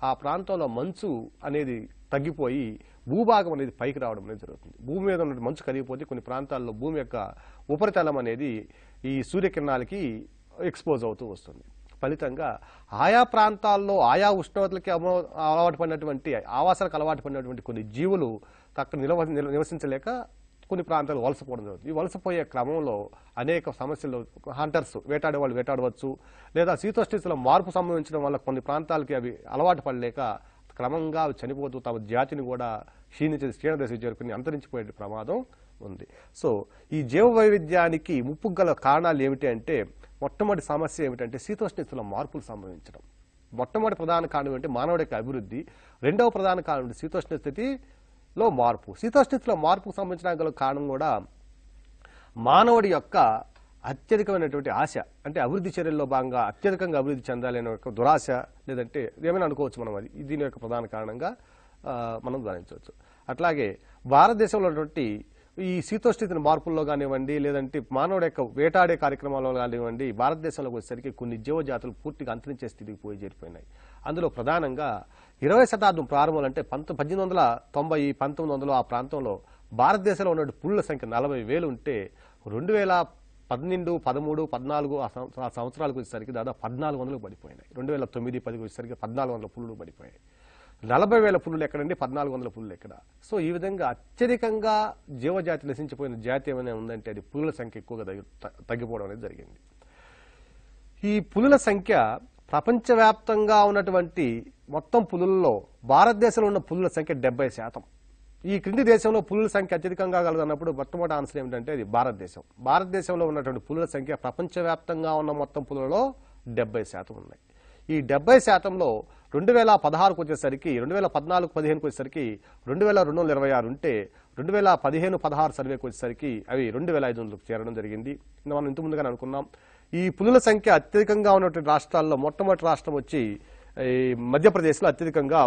ఆ ప్రాంతంలో మంచు అనేది తగ్గిపోయి భూభాగం అనేది పైకి రావడం అనేది జరుగుతుంది. భూమి మీద ఉన్న మంచు కరిగిపోతే కొన్ని ప్రాంతాల్లో భూమి యొక్క ఉపరితలం అనేది ఈ సూర్యకిరణాలకి ఎక్స్పోజ్ అవుతూ వస్తుంది. ఫలితంగా ఆయా ప్రాంతాల్లో ఆయా ఉష్ణోగ్రతలకి అలవాటు పడినటువంటి ఆవాసాలకు అలవాటు పడినటువంటి కొన్ని జీవులు అక్కడ నివసించలేక కొన్ని ప్రాంతాలు వలసపోవడం జరుగుతుంది. ఈ వలసపోయే క్రమంలో అనేక సమస్యలు, హంటర్స్ వేటాడే వాళ్ళు వేటాడవచ్చు, లేదా శీతోష్ణస్థితిలో మార్పు సంభవించడం వల్ల కొన్ని ప్రాంతాలకి అవి అలవాటు పడలేక క్రమంగా చనిపోతూ తమ జాతిని కూడా క్షీణదశ చేరుకుని అంతరించిపోయే ప్రమాదం ఉంది. సో ఈ జీవ వైవిధ్యానికి ముప్పు గల కారణాలు ఏమిటి అంటే, మొట్టమొదటి సమస్య ఏమిటంటే శీతోష్ణస్థితిలో మార్పులు సంభవించడం. మొట్టమొదటి ప్రధాన కారణం ఏంటి మానవుడి యొక్క అభివృద్ధి. రెండవ ప్రధాన కారణం శీతోష్ణ స్థితిలో మార్పు. శీతోష్ణస్థితిలో మార్పుకు సంబంధించిన గల కారణం కూడా మానవుడి యొక్క అత్యధికమైనటువంటి ఆశ. అంటే అభివృద్ధి చర్యల్లో భాగంగా అత్యధికంగా అభివృద్ధి చెందాలి అనే ఒక దురాశ, లేదంటే ఏమైనా అనుకోవచ్చు మనం. అది దీని యొక్క ప్రధాన కారణంగా మనం గమనించవచ్చు. అట్లాగే భారతదేశంలో ఉన్నటువంటి ఈ శీతోష్ణస్థితి మార్పుల్లో కానివ్వండి, లేదంటే మానవుడి యొక్క వేటాడే కార్యక్రమాల్లో కానివ్వండి, భారతదేశంలోకి వచ్చేసరికి కొన్ని జీవజాతులు పూర్తిగా అంతరించే స్థితికి పోయి చేరిపోయినాయి. అందులో ప్రధానంగా 20వ శతాబ్దం ప్రారంభంలో అంటే 1890, 1900 ఆ ప్రాంతంలో భారతదేశంలో ఉన్న పులుల సంఖ్య 40,000 ఉంటే 2012, 13, 14 ఆ సంవత్సరాలకు వచ్చేసరికి దాదాపు 1400 పడిపోయినాయి. 2009, 10 వచ్చేసరికి 1400 పులులు పడిపోయాయి. 40,000 పులులు ఎక్కడండి, 1400 పులులు ఎక్కడ? సో ఈ విధంగా అత్యధికంగా జీవజాతి నశించిపోయిన జాతి ఏమైనా ఉందంటే అది పులుల సంఖ్య ఎక్కువగా తగ్గిపోవడం అనేది జరిగింది. ఈ పులుల సంఖ్య ప్రపంచవ్యాప్తంగా ఉన్నటువంటి మొత్తం పులుల్లో భారతదేశంలో ఉన్న పులుల సంఖ్య 70%. ఈ క్రింది దేశంలో పులుల సంఖ్య అత్యధికంగా కలదన్నప్పుడు మొట్టమొదటి ఆన్సర్ ఏమిటంటే అది భారతదేశం. భారతదేశంలో ఉన్నటువంటి పులుల సంఖ్య ప్రపంచవ్యాప్తంగా ఉన్న మొత్తం పులులలో 70% ఉన్నాయి. ఈ 70%లో 2016కు వచ్చేసరికి 2014-15కు వచ్చేసరికి 2226 ఉంటే 2015-16 సర్వేకి వచ్చేసరికి అవి 2500కు చేరడం జరిగింది. మనం ఇంతకుముందుగానే అనుకున్నాం. ఈ పులుల సంఖ్య అత్యధికంగా ఉన్నటువంటి రాష్ట్రాల్లో మొట్టమొదటి రాష్ట్రం వచ్చి ఈ మధ్యప్రదేశ్లో అత్యధికంగా,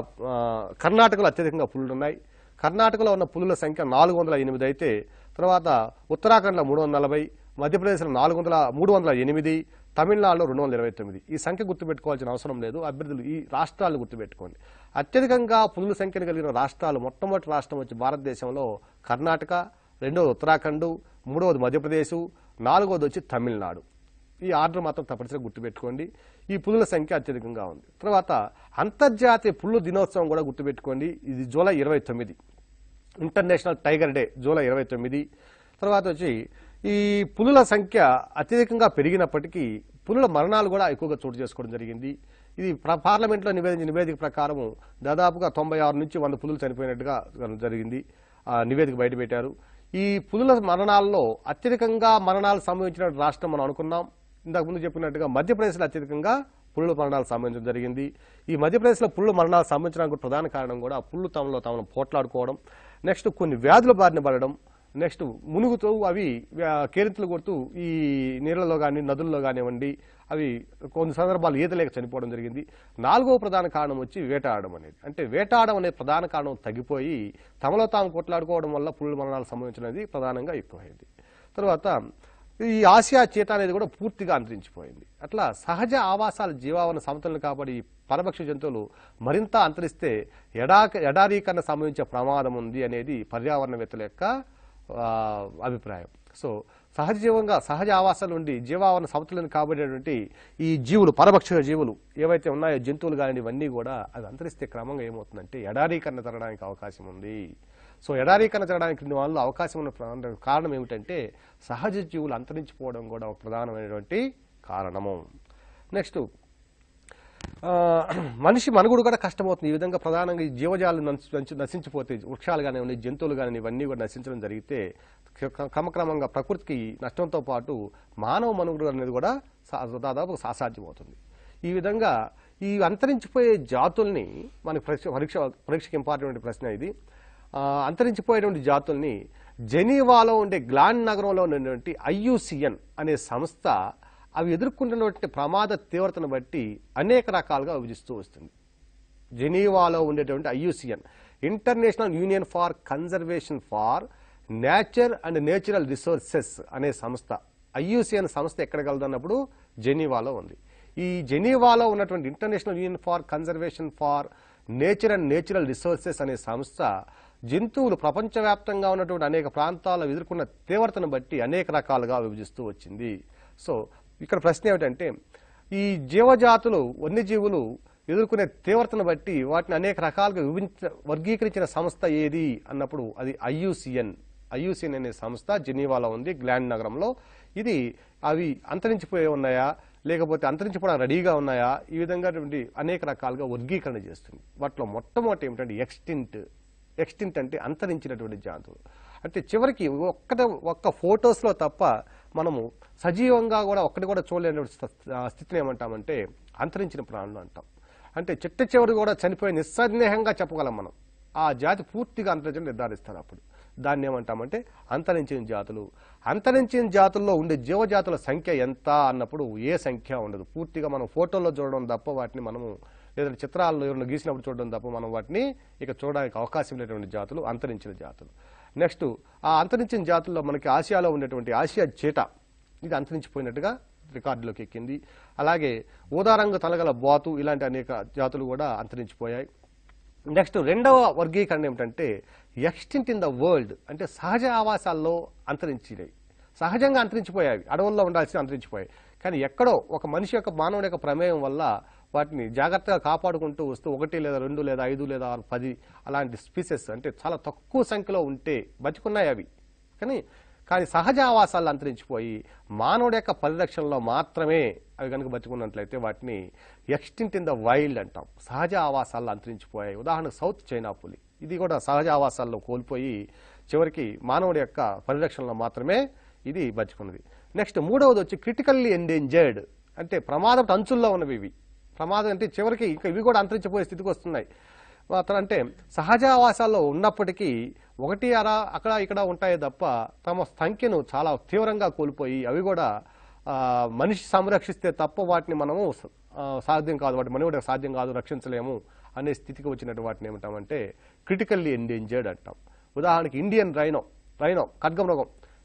కర్ణాటకలో అత్యధికంగా పులులు ఉన్నాయి. కర్ణాటకలో ఉన్న పులుల సంఖ్య 408 అయితే, తర్వాత ఉత్తరాఖండ్లో 340, మధ్యప్రదేశ్లో 308, తమిళనాడులో 229. ఈ సంఖ్య గుర్తుపెట్టుకోవాల్సిన అవసరం లేదు. అభ్యర్థులు ఈ రాష్ట్రాలను గుర్తుపెట్టుకోండి. అత్యధికంగా పులుల సంఖ్యను కలిగిన రాష్ట్రాలు మొట్టమొదటి రాష్ట్రం వచ్చి భారతదేశంలో కర్ణాటక, రెండవది ఉత్తరాఖండ్, మూడవది మధ్యప్రదేశ్, నాలుగవది వచ్చి తమిళనాడు. ఈ ఆర్డర్ మాత్రం తప్పనిసరిగా గుర్తుపెట్టుకోండి. ఈ పులుల సంఖ్య అత్యధికంగా ఉంది. తర్వాత అంతర్జాతీయ పుల్లు దినోత్సవం కూడా గుర్తుపెట్టుకోండి. ఇది July 29, international tiger day July 29. తర్వాత వచ్చి ఈ పులుల సంఖ్య అత్యధికంగా పెరిగినప్పటికీ పులుల మరణాలు కూడా ఎక్కువగా చోటు చేసుకోవడం జరిగింది. ఇది పార్లమెంట్లో నివేదిక ప్రకారం దాదాపుగా 96 నుంచి 100 పులులు చనిపోయినట్టుగా జరిగింది. నివేదిక బయటపెట్టారు. ఈ పులుల మరణాల్లో అత్యధికంగా మరణాలు సంభవించిన రాష్ట్రం మనం అనుకున్నాం. ఇంతకు ముందు చెప్పినట్టుగా మధ్యప్రదేశ్లో అత్యధికంగా పులుల మరణాలు సంభవించడం జరిగింది. ఈ మధ్యప్రదేశ్లో పులుల మరణాలు సంభవించడానికి ప్రధాన కారణం కూడా పుళ్ళు తమను పోట్లాడుకోవడం, నెక్స్ట్ కొన్ని వ్యాధుల బారిన పడడం, నెక్స్ట్ మునుగుతూ అవి కేరింతలు కొడుతూ ఈ నీళ్లలో కానీ నదుల్లో కానివ్వండి అవి కొన్ని సందర్భాలు ఈతలేక చనిపోవడం జరిగింది. 4వ ప్రధాన కారణం వచ్చి వేటాడడం అనేది. అంటే వేటాడడం అనే ప్రధాన కారణం తగ్గిపోయి తమలో తాము కొట్లాడుకోవడం వల్ల పులుల మరణాలు సంభవించినది ప్రధానంగా ఎక్కువైంది. తర్వాత ఈ ఆసియా చీత అనేది కూడా పూర్తిగా అంతరించిపోయింది. అట్లా సహజ ఆవాసాల జీవావరణ సమతులను కాపాడి పరభక్ష జంతువులు మరింత అంతరిస్తే ఎడారీకరణ సంభవించే ప్రమాదం ఉంది అనేది పర్యావరణవేత్తల యొక్క అభిప్రాయం. సో సహజ ఆవాసాలు ఉండి జీవావరణ సమతుల్యం కాబడేటువంటి ఈ జీవులు, పరభక్షక జీవులు ఏవైతే ఉన్నాయో, జంతువులు కానీ ఇవన్నీ కూడా అవి అంతరిస్తే క్రమంగా ఏమవుతుందంటే ఎడారీకరణ జరగడానికి అవకాశం ఉంది. సో ఎడారీకరణ జరగడానికి వాళ్ళు అవకాశం ఉన్న కారణం ఏమిటంటే సహజ జీవులు అంతరించిపోవడం కూడా ఒక ప్రధానమైనటువంటి కారణము. నెక్స్ట్ మనిషి మనుగడ కూడా కష్టమవుతుంది. ఈ విధంగా ప్రధానంగా ఈ జీవజాలు నశించిపోతే, వృక్షాలు కానివ్వండి, జంతువులు కానీ ఇవన్నీ కూడా నశించడం జరిగితే క్రమక్రమంగా ప్రకృతికి నష్టంతో పాటు మానవ మనుగడ అనేది కూడా దాదాపు అసాధ్యమవుతుంది. ఈ విధంగా ఈ అంతరించిపోయే జాతుల్ని మనకి పరీక్షకు ఇంపార్టెంట్ ప్రశ్న ఇది. అంతరించిపోయేటువంటి జాతుల్ని జెనీవాలో ఉండే గ్లాన్ నగరంలో ఉన్నటువంటి IUCN అనే సంస్థ అవి ఎదుర్కొంటున్నటువంటి ప్రమాద తీవ్రతను బట్టి అనేక రకాలుగా విభజిస్తూ వస్తుంది. జెనీవాలో ఉండేటువంటి IUCN, international union for conservation for nature and natural resources అనే సంస్థ. IUCN సంస్థ ఎక్కడ కలదన్నప్పుడు జెనీవాలో ఉంది. ఈ జెనీవాలో ఉన్నటువంటి international union for conservation for nature and natural resources అనే సంస్థ జంతువులు ప్రపంచవ్యాప్తంగా ఉన్నటువంటి అనేక ప్రాంతాల్లో ఎదుర్కొన్న తీవ్రతను బట్టి అనేక రకాలుగా విభజిస్తూ వచ్చింది. సో ఇక్కడ ప్రశ్న ఏమిటంటే ఈ జీవజాతులు, వన్యజీవులు ఎదుర్కొనే తీవ్రతను బట్టి వాటిని అనేక రకాలుగా వర్గీకరించిన సంస్థ ఏది అన్నప్పుడు అది IUCN అనే సంస్థ జెనీవాలో ఉంది, గ్లాండ్ నగరంలో. ఇది అవి అంతరించిపోయి ఉన్నాయా లేకపోతే అంతరించిపోవడం రెడీగా ఉన్నాయా, ఈ విధంగా అనేక రకాలుగా వర్గీకరణ చేస్తుంది. వాటిలో మొట్టమొదటి ఏమిటంటే ఎక్స్టింట్ అంటే అంతరించినటువంటి జాతులు. అంటే చివరికి ఒక్క ఫొటోస్లో తప్ప మనము సజీవంగా కూడా ఒక్కటి కూడా చూడలేని స్థితిని ఏమంటామంటే అంతరించిన ప్రాణులు అంటాం. అంటే చిట్ట చివరి కూడా చనిపోయి నిస్సందేహంగా చెప్పగలం మనం. ఆ జాతి పూర్తిగా అంతరించడం నిర్ధారిస్తారు. అప్పుడు దాన్ని ఏమంటామంటే అంతరించిన జాతులు. అంతరించిన జాతుల్లో ఉండే జీవజాతుల సంఖ్య ఎంత అన్నప్పుడు ఏ సంఖ్య ఉండదు. పూర్తిగా మనం ఫోటోల్లో చూడడం తప్ప వాటిని మనము, లేదంటే చిత్రాల్లో ఎవరైనా గీసినప్పుడు చూడడం తప్ప మనం వాటిని ఇక చూడడానికి అవకాశం లేనటువంటి జాతులు అంతరించిన జాతులు. నెక్స్ట్ ఆ అంతరించిన జాతుల్లో మనకి ఆసియాలో ఉండేటువంటి ఆసియా చీటా, ఇది అంతరించిపోయినట్టుగా రికార్డులోకి ఎక్కింది. అలాగే ఊదారంగు తలగల బాతు, ఇలాంటి అనేక జాతులు కూడా అంతరించిపోయాయి. నెక్స్ట్ రెండవ వర్గీకరణ ఏమిటంటే ఎక్స్టింట్ ఇన్ ద వరల్డ్, అంటే సహజ ఆవాసాల్లో అంతరించినాయి. సహజంగా అంతరించిపోయాయి, అడవుల్లో ఉండాల్సి అంతరించిపోయాయి. కానీ ఎక్కడో ఒక మనిషి యొక్క, మానవుడి యొక్క ప్రమేయం వల్ల వాటిని జాగ్రత్తగా కాపాడుకుంటూ వస్తూ 1 లేదా 2 లేదా 5 లేదా 10 అలాంటి స్పీసెస్, అంటే చాలా తక్కువ సంఖ్యలో ఉంటే బతికున్నాయి అవి. కానీ సహజ ఆవాసాలు అంతరించిపోయి మానవుడి యొక్క పరిరక్షణలో మాత్రమే అవి కనుక బతికున్నట్లయితే వాటిని ఎక్స్టింట్ ఇన్ ద వైల్డ్ అంటాం. సహజ ఆవాసాల్లో అంతరించిపోయాయి. ఉదాహరణకు సౌత్ చైనా పులి, ఇది కూడా సహజ ఆవాసాల్లో కోల్పోయి చివరికి మానవుడి యొక్క పరిరక్షణలో మాత్రమే ఇది బతికున్నది. నెక్స్ట్ మూడవది వచ్చి క్రిటికల్లీ ఎండేంజర్డ్, అంటే ప్రమాదం అంచుల్లో ఉన్నవి ఇవి. ప్రమాదం అంటే చివరికి ఇంకా ఇవి కూడా అంతరించిపోయే స్థితికి వస్తున్నాయి. అంటే సహజ ఆవాసాల్లో ఉన్నప్పటికీ ఒకటి అక్కడ ఇక్కడ ఉంటాయి తప్ప తమ సంఖ్యను చాలా తీవ్రంగా కోల్పోయి అవి కూడా మనిషి సంరక్షిస్తే తప్ప వాటిని మనము సాధ్యం కాదు, వాటి మనుగడ సాధ్యం కాదు, రక్షించలేము అనే స్థితికి వచ్చినట్టు వాటిని ఏమంటామంటే క్రిటికల్లీ ఎండేంజర్డ్ అంటాం. ఉదాహరణకి ఇండియన్ రైనో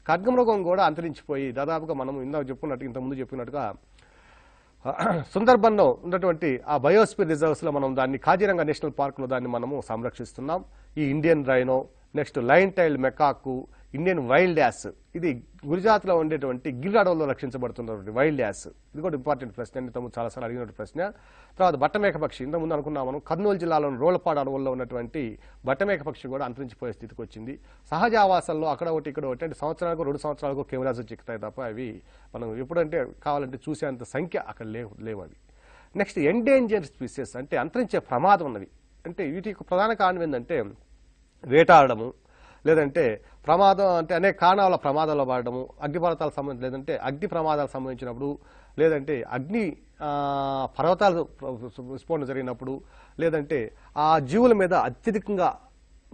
ఖడ్గమృగం కూడా అంతరించిపోయి దాదాపుగా మనం ఇంతకుముందు చెప్పుకున్నట్టుగా సుందర్బన్లో ఉన్నటువంటి ఆ బయోస్పియర్ రిజర్వ్స్లో మనం దాన్ని, కాజీరంగా నేషనల్ పార్క్లో దాన్ని మనము సంరక్షిస్తున్నాం. ఈ Indian rhino, next lion tailed macaque, Indian wild ass, ఇది గుజరాత్లో ఉండేటువంటి గిర్ అడవుల్లో రక్షించబడుతున్నటువంటి వైల్డ్ యాస్. ఇది కూడా ఇంపార్టెంట్ ప్రశ్న, ఇంతకుముందు చాలాసార్లు అడిగినటువంటి ప్రశ్న. తర్వాత బట్టమేక పక్షి, ఇంతకుముందు అనుకున్నాం మనం, కర్నూలు జిల్లాలోని రోళ్లపాడు అడవుల్లో ఉన్నటువంటి బట్టమేక పక్షి కూడా అంతరించిపోయే స్థితికి వచ్చింది. సహజ ఆవాసాల్లో అక్కడ ఒకటి ఇక్కడ ఒకటి, అంటే సంవత్సరాలకు 2 సంవత్సరాలకు కెమెరాస్ చిక్కుతాయి తప్ప అవి మనం ఎప్పుడంటే కావాలంటే చూసేంత సంఖ్య అక్కడ లేవు అవి. నెక్స్ట్ ఎండేంజర్ స్పీసెస్, అంటే అంతరించే ప్రమాదం ఉన్నవి. అంటే వీటికి ప్రధాన కారణం ఏంటంటే వేటాడము, లేదంటే ప్రమాదం, అంటే అనేక కారణాల ప్రమాదాల్లో పడడము, అగ్నిపర్వతాలకు సంబంధించి, లేదంటే అగ్ని ప్రమాదాలకు సంబంధించినప్పుడు, లేదంటే అగ్ని పర్వతాలు విస్ఫోటన జరిగినప్పుడు, లేదంటే ఆ జీవుల మీద అత్యధికంగా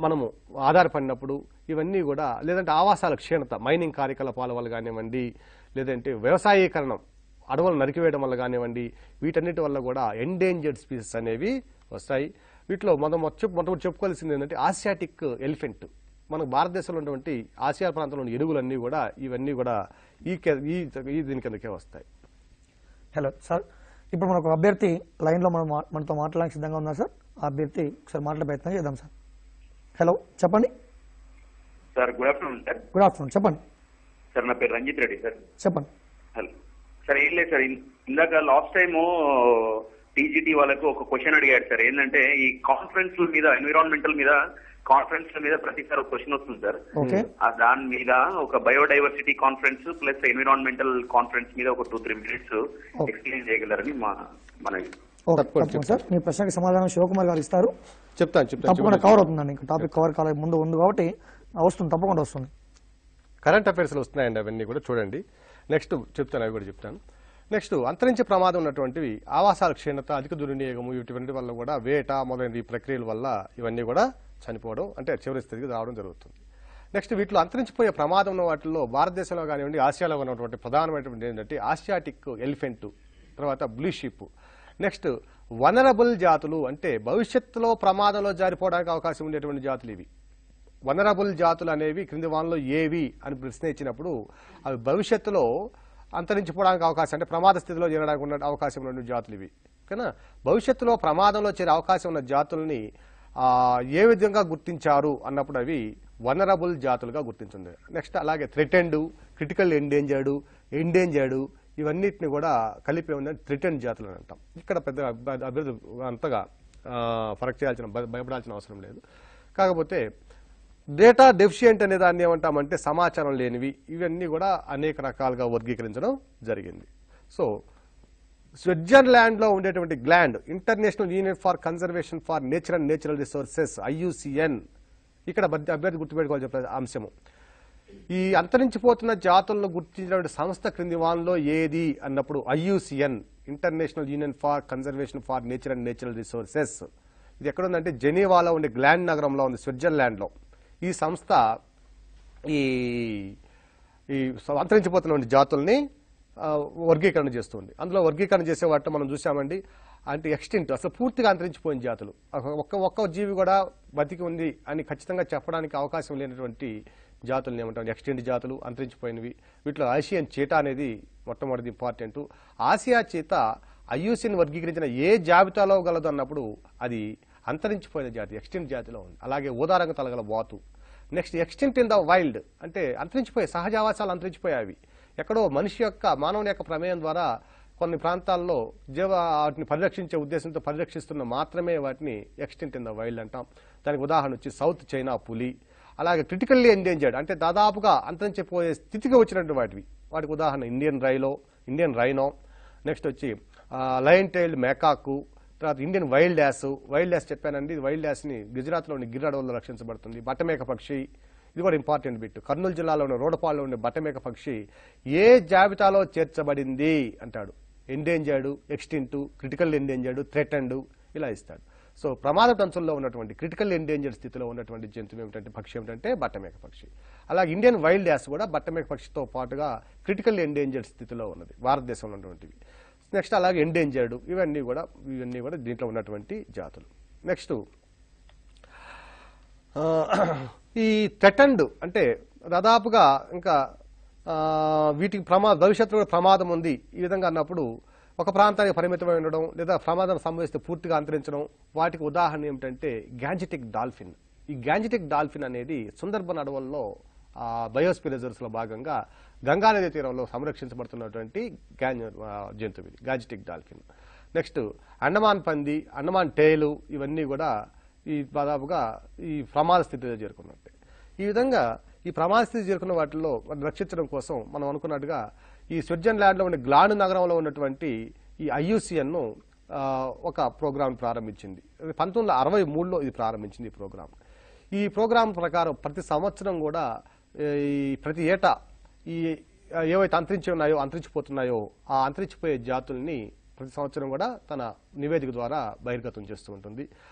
మనము ఆధారపడినప్పుడు, ఇవన్నీ కూడా, లేదంటే ఆవాసాల క్షీణత, మైనింగ్ కార్యకలాపాల వల్ల కానివ్వండి, లేదంటే వ్యవసాయీకరణం, అడవులు నరికివేయడం వల్ల కానివ్వండి, వీటన్నిటి వల్ల కూడా ఎండేంజర్డ్ స్పీసెస్ అనేవి వస్తాయి. వీటిలో మొట్టమొదటి చెప్పుకోవాల్సింది ఏంటంటే ఆసియాటిక్ ఎలిఫెంట్. మనకు భారతదేశంలో ఉన్నటువంటి ఆసియా ప్రాంతంలోని ఎలుగులన్నీ కూడా, ఇవన్నీ కూడా ఈ దీని కిందకే వస్తాయి. హలో సార్, ఇప్పుడు మనకు అభ్యర్థి లైన్లో మనతో మాట్లాడడానికి సిద్ధంగా ఉన్నారు సార్. ఆ అభ్యర్థి ఒకసారి మాట్లాడే ప్రయత్నం చేద్దాం సార్. హలో, చెప్పండి sir. Good afternoon sir. Good afternoon, చెప్పండి సార్ నా పేరు రంజిత్ రెడ్డి సార్. చెప్పండి. Hello sir. ఏం లేదు సార్, ఇందాక లాస్ట్ టైము టీజీటీ వాళ్ళకు ఒక క్వశ్చన్ అడిగాడు సార్. ఏంటంటే ఈ కాన్ఫరెన్స్ మీద, ఎన్విరాన్మెంటల్ మీద కాన్ఫరెన్స్ మీద ప్రతిసారి ఒక క్వశ్చన్ వస్తుంది సార్. దాని మీద ఒక biodiversity conference plus environmental conference మీద ఒక 2-3 minutes ఎక్స్ప్లెయిన్ చేయగలరని మనవి. సార్ మీ ప్రశ్నకి సమాధానం శివకుమార్ గారు ఇస్తారు. చెప్తాను. తప్పకుండా కవర్ అవుతుందండి. ఇంకా టాపిక్ కవర్ కాలేదు, ముందు ఉంది కాబట్టి వస్తుంది, తప్పకుండా వస్తుంది. కరెంట్ అఫైర్స్లో వస్తున్నాయండి అవన్నీ కూడా చూడండి. నెక్స్ట్ చెప్తాను, అవి కూడా చెప్తాను. నెక్స్ట్ అంతరించే ప్రమాదం ఉన్నటువంటివి ఆవాసాల క్షీణత, అధిక దుర్వినియోగము, ఇటువంటి వల్ల కూడా వేట మొదలైన ఈ ప్రక్రియల వల్ల ఇవన్నీ కూడా చనిపోవడం, అంటే చివరి స్థితికి రావడం జరుగుతుంది. నెక్స్ట్ వీటిలో అంతరించిపోయే ప్రమాదం ఉన్న వాటిల్లో భారతదేశంలో కానివ్వండి, ఆసియాలో ఉన్నటువంటి ప్రధానమైనటువంటి ఏంటంటే ఆసియాటిక్ ఎలిఫెంట్, తర్వాత బ్లూ షీప్. నెక్స్ట్ వనరబుల్ జాతులు, అంటే భవిష్యత్తులో ప్రమాదంలో జారిపోవడానికి అవకాశం ఉండేటువంటి జాతులు ఇవి. వనరబుల్ జాతులు అనేవి క్రింది వానలో ఏవి అని ప్రశ్న ఇచ్చినప్పుడు అవి భవిష్యత్తులో అంతరించిపోవడానికి అవకాశం, అంటే ప్రమాద స్థితిలో చేరడానికి ఉన్న అవకాశం ఉన్న జాతులు ఇవి. ఓకేనా? భవిష్యత్తులో ప్రమాదంలో చేరే అవకాశం ఉన్న జాతుల్ని ఏ విధంగా గుర్తించారు అన్నప్పుడు అవి వనరబుల్ జాతులుగా గుర్తించింది. నెక్స్ట్ అలాగే థ్రెటెండ్, క్రిటికల్ ఎండేంజర్డ్ ఇవన్నిటిని కూడా కలిపి ఉందని థ్రెటెండ్ జాతులు అని అంటాం. ఇక్కడ పెద్ద అభివృద్ధి అంతగా ఫరక్ చేయాల్సిన, భయపడాల్సిన అవసరం లేదు. కాకపోతే డేటా డెఫిషియెంట్ అనే దాన్ని ఏమంటామంటే సమాచారం లేనివి. ఇవన్నీ కూడా అనేక రకాలుగా వర్గీకరించడం జరిగింది. సో స్విట్జర్లాండ్లో ఉండేటువంటి gland, international union for conservation for nature and natural resources, IUCN, ఇక్కడ అభ్యర్థి గుర్తుపెట్టుకోవాలి చెప్పే అంశము. ఈ అంతరించిపోతున్న జాతులను గుర్తించినటువంటి సంస్థ క్రింది వాన్లో ఏది అన్నప్పుడు IUCN, international union for conservation for nature and natural resources. ఇది ఎక్కడ ఉందంటే జెనీవాలో ఉండే గ్లాండ్ నగరంలో ఉంది, స్విట్జర్లాండ్లో. ఈ సంస్థ ఈ అంతరించిపోతున్న జాతుల్ని వర్గీకరణ చేస్తుంది. అందులో వర్గీకరణ చేసే వాటిలో మనం చూసామండి, అంటే ఎక్స్టింక్ట్, అసలు పూర్తిగా అంతరించిపోయిన జాతులు, ఒక్క జీవి కూడా బతికి ఉంది అని ఖచ్చితంగా చెప్పడానికి అవకాశం లేనటువంటి జాతులను ఏమంటాం ఎక్స్టింక్ట్ జాతులు, అంతరించిపోయినవి. వీటిలో ఆసియన్ చీతా అనేది మొట్టమొదటి ఇంపార్టెంట్. ఆసియా చీతా IUCN వర్గీకరించిన ఏ జాబితాలో గలదు అన్నప్పుడు అది అంతరించిపోయిన జాతి, ఎక్స్టింక్ట్ జాతిలో ఉంది. అలాగే ఊదారంగ తలగల వాతు. Next extinct in the wild, అంటే అంతరించిపోయే సహజావాసాలు అంతరించిపోయావి. ఎక్కడో మనిషి యొక్క, మానవుని యొక్క ప్రమేయం ద్వారా కొన్ని ప్రాంతాల్లో వాటిని పరిరక్షించే ఉద్దేశంతో పరిరక్షిస్తున్న మాత్రమే వాటిని ఎక్స్టింక్ట్ ఇన్ ద వైల్డ్ అంటాం. దానికి ఉదాహరణ వచ్చి సౌత్ చైనా పులి. అలాగే క్రిటికల్లీ ఎండేంజర్డ్, అంటే దాదాపుగా అంతరించిపోయే స్థితికి వచ్చినటువంటి వాటికి ఉదాహరణ ఇండియన్ రైనో. నెక్స్ట్ వచ్చి లయన్ టైల్డ్ మేకాకు. తర్వాత ఇండియన్ వైల్డ్ యాస్ చెప్పానండి. వైల్డ్ యాస్ని గుజరాత్లోని గిర్ అడవుల్లో రక్షించబడుతుంది. బట్టమేక పక్షి, ఇది కూడా ఇంపార్టెంట్ బిట్. కర్నూలు జిల్లాలో ఉన్న రోడపాడులో ఉండే బట్టమేక పక్షి ఏ జాబితాలో చేర్చబడింది అంటాడు. Endangered, extinct, critical endangered, threatened ఇలా ఇస్తాడు. సో ప్రమాద అంచుల్లో ఉన్నటువంటి క్రిటికల్ ఎండేంజర్డ్ స్థితిలో ఉన్నటువంటి జంతువు ఏమిటంటే, పక్షి ఏమిటంటే బట్టమేక పక్షి. అలాగే ఇండియన్ వైల్డ్ యాస్ కూడా బట్టమేక పక్షితో పాటుగా క్రిటికల్ ఎండేంజర్డ్ స్థితిలో ఉన్నది, భారతదేశంలో ఉన్నటువంటివి. నెక్స్ట్ అలాగే ఎండేంజర్డ్, ఇవన్నీ కూడా దీంట్లో ఉన్నటువంటి జాతులు. నెక్స్ట్ ఈ థ్రెటెండ్, అంటే దాదాపుగా ఇంకా వీటికి భవిష్యత్తులో కూడా ప్రమాదం ఉంది ఈ విధంగా అన్నప్పుడు ఒక ప్రాంతానికి పరిమితమై ఉండడం, లేదా ప్రమాదం సంభవిస్తే పూర్తిగా అంతరించడం. వాటికి ఉదాహరణ ఏమిటంటే గ్యాంజెటిక్ డాల్ఫిన్. ఈ గ్యాంజెటిక్ డాల్ఫిన్ అనేది సుందర్బన్ అడవుల్లో బయోస్పియర్ రిజర్వ్స్ లో భాగంగా గంగానది తీరంలో సంరక్షించబడుతున్నటువంటి జంతువు ఇది, గ్యాంజెటిక్ డాల్ఫిన్. నెక్స్ట్ అండమాన్ పంది, అండమాన్ టేలు, ఇవన్నీ కూడా ఈ దాదాపుగా ఈ ప్రమాద స్థితిలో చేరుకున్నట్టే. ఈ విధంగా ఈ ప్రమాద స్థితి చేరుకున్న వాటిల్లో రక్షించడం కోసం మనం అనుకున్నట్టుగా ఈ స్విట్జర్లాండ్లో ఉండే గ్లాండ్ నగరంలో ఉన్నటువంటి ఈ IUCN ఒక ప్రోగ్రాం ప్రారంభించింది. 1963లో ఇది ప్రారంభించింది ఈ ప్రోగ్రాం ప్రకారం ప్రతి సంవత్సరం కూడా ప్రతి ఏటా ఈ ఏవైతే అంతరించిపోతున్నాయో ఆ అంతరించిపోయే జాతుల్ని ప్రతి సంవత్సరం కూడా తన నివేదిక ద్వారా బహిర్గతం చేస్తూ ఉంటుంది.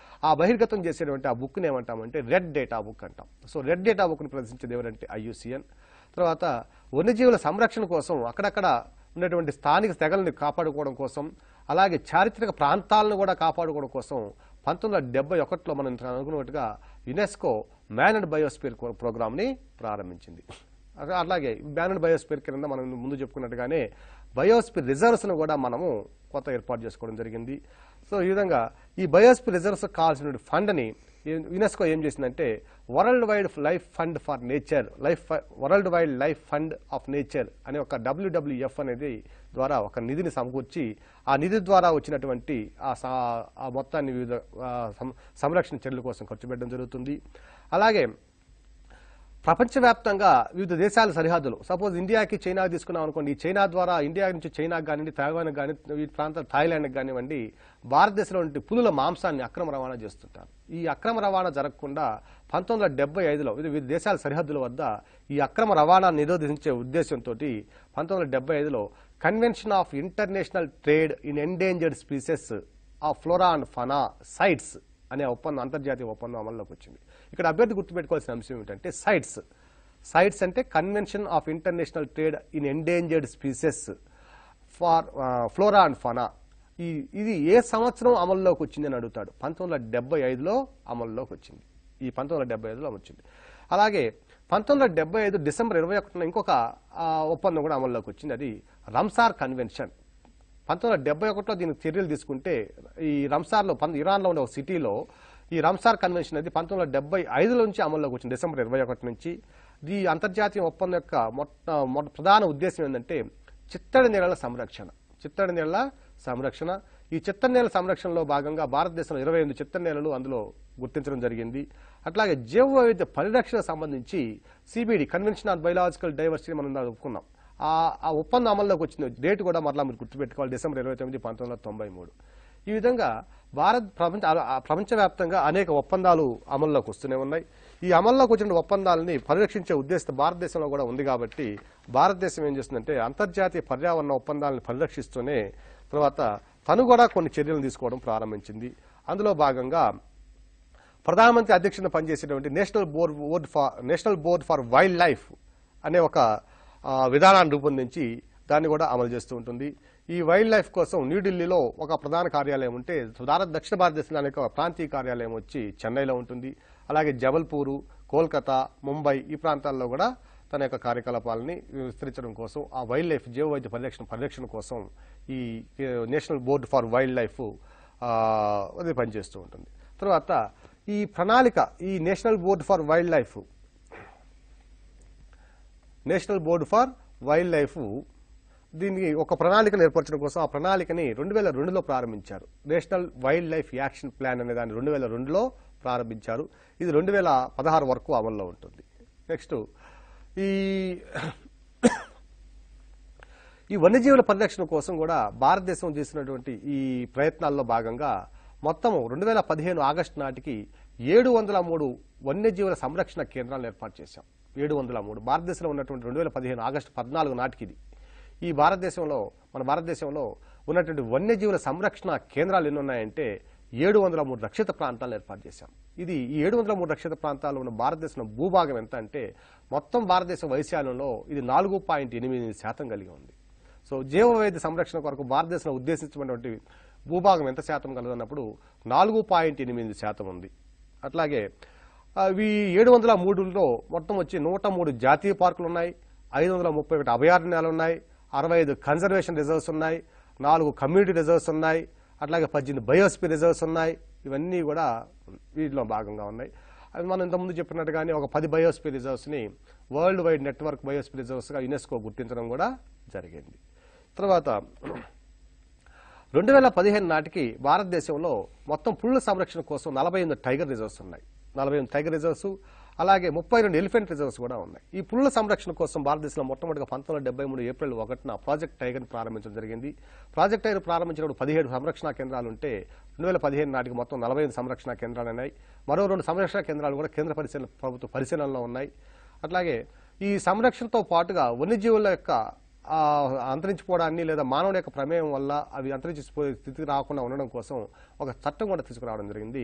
ఆ బహిర్గతం చేసేటువంటి ఆ బుక్ని ఏమంటామంటే రెడ్ డేటా బుక్ అంటాం. సో రెడ్ డేటా బుక్ని ప్రదర్శించేది ఎవరంటే IUCN. తర్వాత వన్యజీవుల సంరక్షణ కోసం అక్కడక్కడ ఉన్నటువంటి స్థానిక తెగల్ని కాపాడుకోవడం కోసం, అలాగే చారిత్రక ప్రాంతాలను కూడా కాపాడుకోవడం కోసం 1971లో మనం అనుకున్నట్టుగా యునెస్కో మ్యాన్ అండ్ బయోస్పియర్ ప్రోగ్రామ్ని ప్రారంభించింది. అలాగే మ్యాన్ అండ్ బయోస్పియర్ కింద మనం ముందు చెప్పుకున్నట్టుగానే బయోస్పియర్ రిజర్వ్స్ను కూడా మనము కొత్త ఏర్పాటు చేసుకోవడం జరిగింది. సో ఈ విధంగా ఈ బయోస్పియర్ రిజర్వ్స్ కావాల్సిన ఫండ్ని యునెస్కో ఏం చేసిందంటే world wide life fund for nature world wide life fund of nature అనే ఒక WWF అనేది ద్వారా ఒక నిధిని సమకూర్చి ఆ నిధి ద్వారా వచ్చినటువంటి ఆ మొత్తాన్ని వివిధ సంరక్షణ చర్యల కోసం ఖర్చు పెట్టడం జరుగుతుంది. అలాగే ప్రపంచవ్యాప్తంగా వివిధ దేశాల సరిహద్దులు, సపోజ్ ఇండియాకి చైనాకి తీసుకున్నాం అనుకోండి, ఈ చైనా ద్వారా ఇండియా నుంచి చైనాకి కానివ్వండి, తైవాన్కి కానీ, ఈ ప్రాంతాలు థాయిలాండ్కి కానివ్వండి, భారతదేశంలో ఉండే పులుల మాంసాన్ని అక్రమ రవాణా చేస్తుంటారు. ఈ అక్రమ రవాణా జరగకుండా 1975లో వివిధ దేశాల సరిహద్దుల వద్ద ఈ అక్రమ రవాణా నిరోధించే ఉద్దేశంతో 1975లో convention of international trade in endangered species of flora and fauna CITES అనే ఒప్పందం, అంతర్జాతీయ ఒప్పందం అమల్లోకి వచ్చింది. ఇక్కడ అభ్యర్థి గుర్తుపెట్టుకోవాల్సిన అంశం ఏమిటంటే సైట్స్ అంటే convention of international trade in endangered species for flora and fauna. ఇది ఏ సంవత్సరం అమల్లోకి వచ్చింది అని అడుగుతాడు. 1975లో అమల్లోకి వచ్చింది. ఈ 1975లో వచ్చింది. అలాగే 1975 డిసెంబర్ 21న ఇంకొక ఒప్పందం కూడా అమల్లోకి వచ్చింది. అది రంసార్ కన్వెన్షన్. 1971లో దీనికి చర్యలు తీసుకుంటే ఈ రంసార్లో ఇరాన్లో ఉండే ఒక సిటీలో ఈ రంసార్ కన్వెన్షన్ అనేది 1975 నుంచి అమల్లోకి వచ్చింది, డిసెంబర్ 21 నుంచి. ఈ అంతర్జాతీయ ఒప్పందం యొక్క ప్రధాన ఉద్దేశం ఏంటంటే చిత్తడి నేలల సంరక్షణ. ఈ చిత్తడి నేలల సంరక్షణలో భాగంగా భారతదేశంలో 28 చిత్తడి నేలలు అందులో గుర్తించడం జరిగింది. అట్లాగే జీవ వైవిధ్య పరిరక్షణకు సంబంధించి CBD convention on biological diversity మనం ఒప్పుకున్నాం. ఆ ఒప్పందం అమల్లోకి వచ్చిన డేట్ కూడా మరలా మీరు గుర్తుపెట్టుకోవాలి, డిసెంబర్ 29, 1993. ఈ విధంగా ప్రపంచవ్యాప్తంగా అనేక ఒప్పందాలు అమల్లోకి వస్తూనే ఉన్నాయి. ఈ అమల్లోకి వచ్చిన ఒప్పందాలని పరిరక్షించే ఉద్దేశం భారతదేశంలో కూడా ఉంది కాబట్టి భారతదేశం ఏం చేస్తుందంటే అంతర్జాతీయ పర్యావరణ ఒప్పందాలను పరిరక్షిస్తూనే తర్వాత తను కూడా కొన్ని చర్యలు తీసుకోవడం ప్రారంభించింది. అందులో భాగంగా ప్రధానమంత్రి అధ్యక్షతన పనిచేసేటువంటి national board for wild life అనే ఒక విధానాన్ని రూపొందించి దాన్ని కూడా అమలు చేస్తూ ఉంటుంది. ఈ వైల్డ్ లైఫ్ కోసం న్యూఢిల్లీలో ఒక ప్రధాన కార్యాలయం ఉంటే దక్షిణ భారతదేశంలో అనేక ప్రాంతీయ కార్యాలయం వచ్చి చెన్నైలో ఉంటుంది. అలాగే జబల్పూరు, కోల్కతా, ముంబై ఈ ప్రాంతాల్లో కూడా తన యొక్క కార్యకలాపాలని విస్తరించడం కోసం ఆ వైల్డ్ లైఫ్ జీవ వైద్య పరిరక్షణ కోసం ఈ national board for wild life అది పనిచేస్తూ ఉంటుంది. తర్వాత ఈ ప్రణాళిక ఈ national board for wild life దీనికి ఒక ప్రణాళికను ఏర్పరచడం కోసం ఆ ప్రణాళికని 2002లో ప్రారంభించారు. National wild life action plan అనే దాన్ని 2002లో ప్రారంభించారు. ఇది 2016 వరకు అమల్లో ఉంటుంది. నెక్స్ట్ ఈ వన్యజీవుల పరిరక్షణ కోసం కూడా భారతదేశం చేసినటువంటి ఈ ప్రయత్నాల్లో భాగంగా మొత్తం 2015 ఆగస్టు నాటికి 703 వన్యజీవుల సంరక్షణ కేంద్రాలను ఏర్పాటు చేశాం. 703 భారతదేశంలో ఉన్నటువంటి 2015 ఆగస్టు 14 నాటికి ఇది. ఈ మన భారతదేశంలో ఉన్నటువంటి వన్యజీవుల సంరక్షణ కేంద్రాలు ఎన్ని ఉన్నాయంటే 703 రక్షిత ప్రాంతాలను ఏర్పాటు చేశాం. ఈ 703 రక్షిత ప్రాంతాల్లో ఉన్న భారతదేశంలో భూభాగం ఎంత అంటే మొత్తం భారతదేశ వైశాల్యంలో ఇది 4.8% కలిగి ఉంది. సో జీవ వైవిధ్య సంరక్షణ కొరకు భారతదేశంలో ఉద్దేశించినటువంటి భూభాగం ఎంత శాతం కలదన్నప్పుడు 4.8% ఉంది. అట్లాగే ఈ 703లో మొత్తం వచ్చి 103 జాతీయ పార్కులు ఉన్నాయి, 531 అభయారణ్యాలు ఉన్నాయి, 65 కన్జర్వేషన్ రిజర్వ్స్ ఉన్నాయి, 4 కమ్యూనిటీ రిజర్వ్స్ ఉన్నాయి, అట్లాగే 18 బయోస్పియర్ రిజర్వ్స్ ఉన్నాయి. ఇవన్నీ కూడా వీటిలో భాగంగా ఉన్నాయి. అది మనం ఇంతకుముందు చెప్పినట్టుగానే ఒక 10 బయోస్పియర్ రిజర్వ్స్ని వరల్డ్ వైడ్ నెట్వర్క్ బయోస్పియర్ రిజర్వ్స్గా యునెస్కో గుర్తించడం కూడా జరిగింది. తర్వాత 2015 నాటికి భారతదేశంలో మొత్తం పులుల సంరక్షణ కోసం 48 టైగర్ రిజర్వ్స్ ఉన్నాయి. 48 టైగర్ రిజర్వ్స్, అలాగే 32 ఎలిఫెంట్ రిజర్వ్స్ కూడా ఉన్నాయి. ఈ పులుల సంరక్షణ కోసం భారతదేశంలో మొట్టమొదటిగా 1973 ఏప్రిల్ 1న ప్రాజెక్ట్ టైగర్ని ప్రారంభించడం జరిగింది. ప్రాజెక్ట్ టైగర్ ప్రారంభించినప్పుడు 17 సంరక్షణ కేంద్రాలు ఉంటే 2015 నాటికి మొత్తం 45 సంరక్షణ కేంద్రాలు ఉన్నాయి. మరో 2 సంరక్షణ కేంద్రాలు కూడా కేంద్ర ప్రభుత్వ పరిశీలనలో ఉన్నాయి. అట్లాగే ఈ సంరక్షణతో పాటుగా వన్యజీవుల యొక్క అంతరించిపోవడాన్ని లేదా మానవుడి యొక్క ప్రమేయం వల్ల అవి అంతరించిపోయే స్థితికి రాకుండా ఉండడం కోసం ఒక చట్టం కూడా తీసుకురావడం జరిగింది.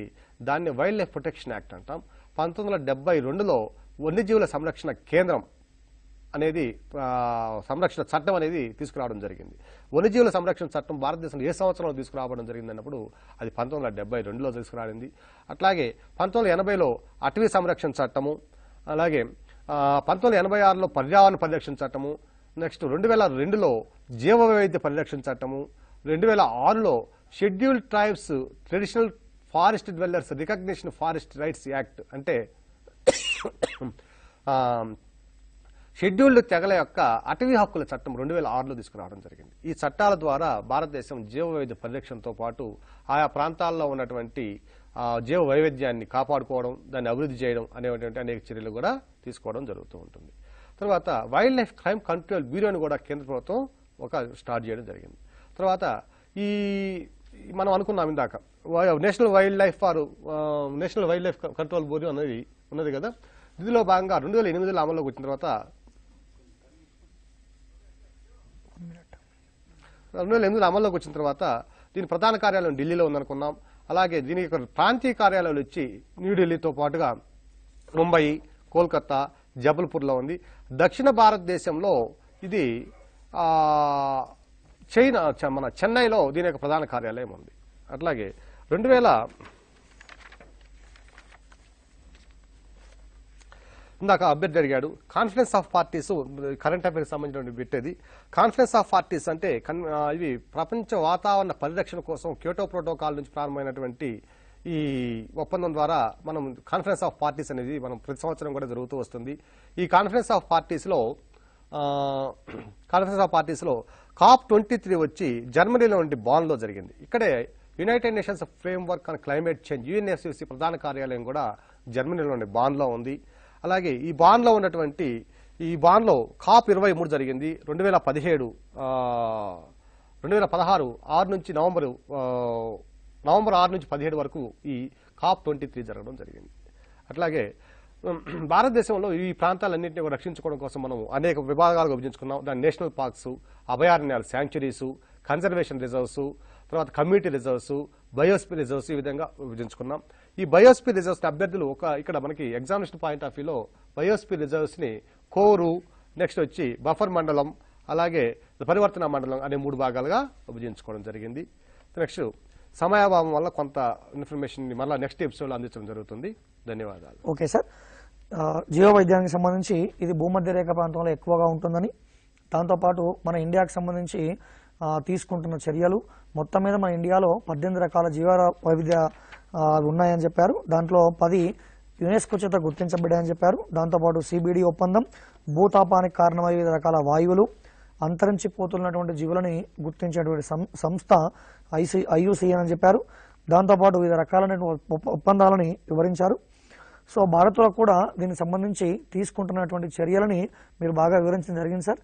దాన్ని వైల్డ్ లైఫ్ ప్రొటెక్షన్ యాక్ట్ అంటాం. 1972లో వన్యజీవుల సంరక్షణ కేంద్రం అనేది సంరక్షణ చట్టం అనేది తీసుకురావడం జరిగింది. వన్యజీవుల సంరక్షణ చట్టం భారతదేశంలో ఏ సంవత్సరంలో తీసుకురావడం జరిగింది అన్నప్పుడు అది 1972లో తీసుకురాడింది. అట్లాగే 1980లో అటవీ సంరక్షణ చట్టము, అలాగే 1986లో పర్యావరణ పరిరక్షణ చట్టము, నెక్స్ట్ 2002లో జీవ వైవిధ్య పరిరక్షణ చట్టము, 2006లో scheduled tribes traditional forest dwellers recognition forest rights act అంటే షెడ్యూల్డ్ తెగల యొక్క అటవీ హక్కుల చట్టం 2006లో తీసుకురావడం జరిగింది. ఈ చట్టాల ద్వారా భారతదేశం జీవ వైవిధ్య పరిరక్షణతో పాటు ఆయా ప్రాంతాల్లో ఉన్నటువంటి జీవ వైవిధ్యాన్ని కాపాడుకోవడం, దాన్ని అభివృద్ధి చేయడం అనేటువంటి అనేక చర్యలు కూడా తీసుకోవడం జరుగుతూ ఉంటుంది. తర్వాత వైల్డ్ లైఫ్ క్రైమ్ కంట్రోల్ బ్యూరోని కూడా కేంద్ర ప్రభుత్వం స్టార్ట్ చేయడం జరిగింది. తర్వాత ఈ మనం అనుకున్నాం ఇందాక national wild life control bureau అనేది ఉన్నది కదా. ఇందులో భాగంగా 2008లో అమల్లోకి వచ్చిన తర్వాత 2008లో అమల్లోకి వచ్చిన తర్వాత దీని ప్రధాన కార్యాలయం ఢిల్లీలో ఉందనుకున్నాం. అలాగే దీని యొక్క ప్రాంతీయ కార్యాలయాలు వచ్చి న్యూఢిల్లీతో పాటుగా ముంబై, కోల్కతా, జబల్పూర్లో ఉంది. దక్షిణ భారతదేశంలో ఇది మన చెన్నైలో దీని యొక్క ప్రధాన కార్యాలయం ఉంది. అట్లాగే 2000 ఇందాక అభ్యర్థి అడిగాడు conference of parties current affairs సంబంధించిన పెట్టేది. కాన్ఫరెన్స్ ఆఫ్ పార్టీస్ అంటే ఇవి ప్రపంచ వాతావరణ పరిరక్షణ కోసం క్యోటో ప్రోటోకాల్ నుంచి ప్రారంభమైనటువంటి ఈ ఒప్పందం ద్వారా మనం కాన్ఫరెన్స్ ఆఫ్ పార్టీస్ అనేది మనం ప్రతి సంవత్సరం కూడా జరుగుతూ వస్తుంది. ఈ కాన్ఫరెన్స్ ఆఫ్ పార్టీస్లో COP23 వచ్చి జర్మనీలో ఉండి బాన్లో జరిగింది. ఇక్కడే United nations framework on climate change UNFCCC ప్రధాన కార్యాలయం కూడా జర్మనీలోని బాన్లో ఉంది. అలాగే ఈ బాన్లో ఉన్నటువంటి COP23 జరిగింది 2016 6 నుంచి నవంబర్ 6 నుంచి 17 వరకు ఈ COP23 జరగడం జరిగింది. అట్లాగే భారతదేశంలో ఈ ప్రాంతాలన్నింటినీ రక్షించుకోవడం కోసం మనం అనేక విభాగాలుగా విభజించుకున్నాం. దాని నేషనల్ పార్క్స్, అభయారణ్యాలు, శాంక్చురీస్, కన్జర్వేషన్ రిజర్వ్స్, తర్వాత కమ్యూనిటీ రిజర్వ్స్, బయోస్పియర్ రిజర్వ్స్ ఈ విధంగా విభజించుకున్నాం. ఈ బయోస్పియర్ రిజర్వ్స్ అభ్యర్థులు ఇక్కడ మనకి ఎగ్జామినేషన్ పాయింట్ ఆఫ్ వ్యూలో బయోస్పియర్ రిజర్వ్స్ ని కోరు, నెక్స్ట్ వచ్చి బఫర్ మండలం, అలాగే పరివర్తన మండలం అనే 3 భాగాలుగా విభజించుకోవడం జరిగింది. నెక్స్ట్ సమయాభావం వల్ల కొంత ఇన్ఫర్మేషన్ మళ్ళీ నెక్స్ట్ ఎపిసోడ్లో అందించడం జరుగుతుంది. ధన్యవాదాలు. ఓకే సార్, జీవ వైద్యానికి సంబంధించి ఇది భూమధ్య రేఖ ప్రాంతంలో ఎక్కువగా ఉంటుందని, దాంతోపాటు మన ఇండియాకి సంబంధించి తీసుకుంటున్న చర్యలు మొత్తం మీద మన ఇండియాలో 18 రకాల జీవ వైవిధ్య ఉన్నాయని చెప్పారు. దాంట్లో 10 యునెస్కో చేత గుర్తించబడ్డాయని చెప్పారు. దాంతోపాటు CBD ఒప్పందం, భూతాపానికి కారణమయ్యే వివిధ రకాల వాయువులు, అంతరించిపోతున్నటువంటి జీవులని గుర్తించేటువంటి సంస్థ IUCN అని చెప్పారు. దాంతోపాటు వివిధ రకాలైన ఒప్పందాలని వివరించారు. సో భారత్లో కూడా దీనికి సంబంధించి తీసుకుంటున్నటువంటి చర్యలని మీరు బాగా వివరించడం జరిగింది సార్.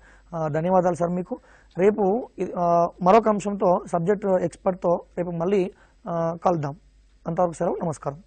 ధన్యవాదాలు సార్ మీకు. రేపు మరొక అంశంతో సబ్జెక్ట్ ఎక్స్పర్ట్తో రేపు మళ్ళీ కలుద్దాం. అంతవరకు సెలవు, నమస్కారం.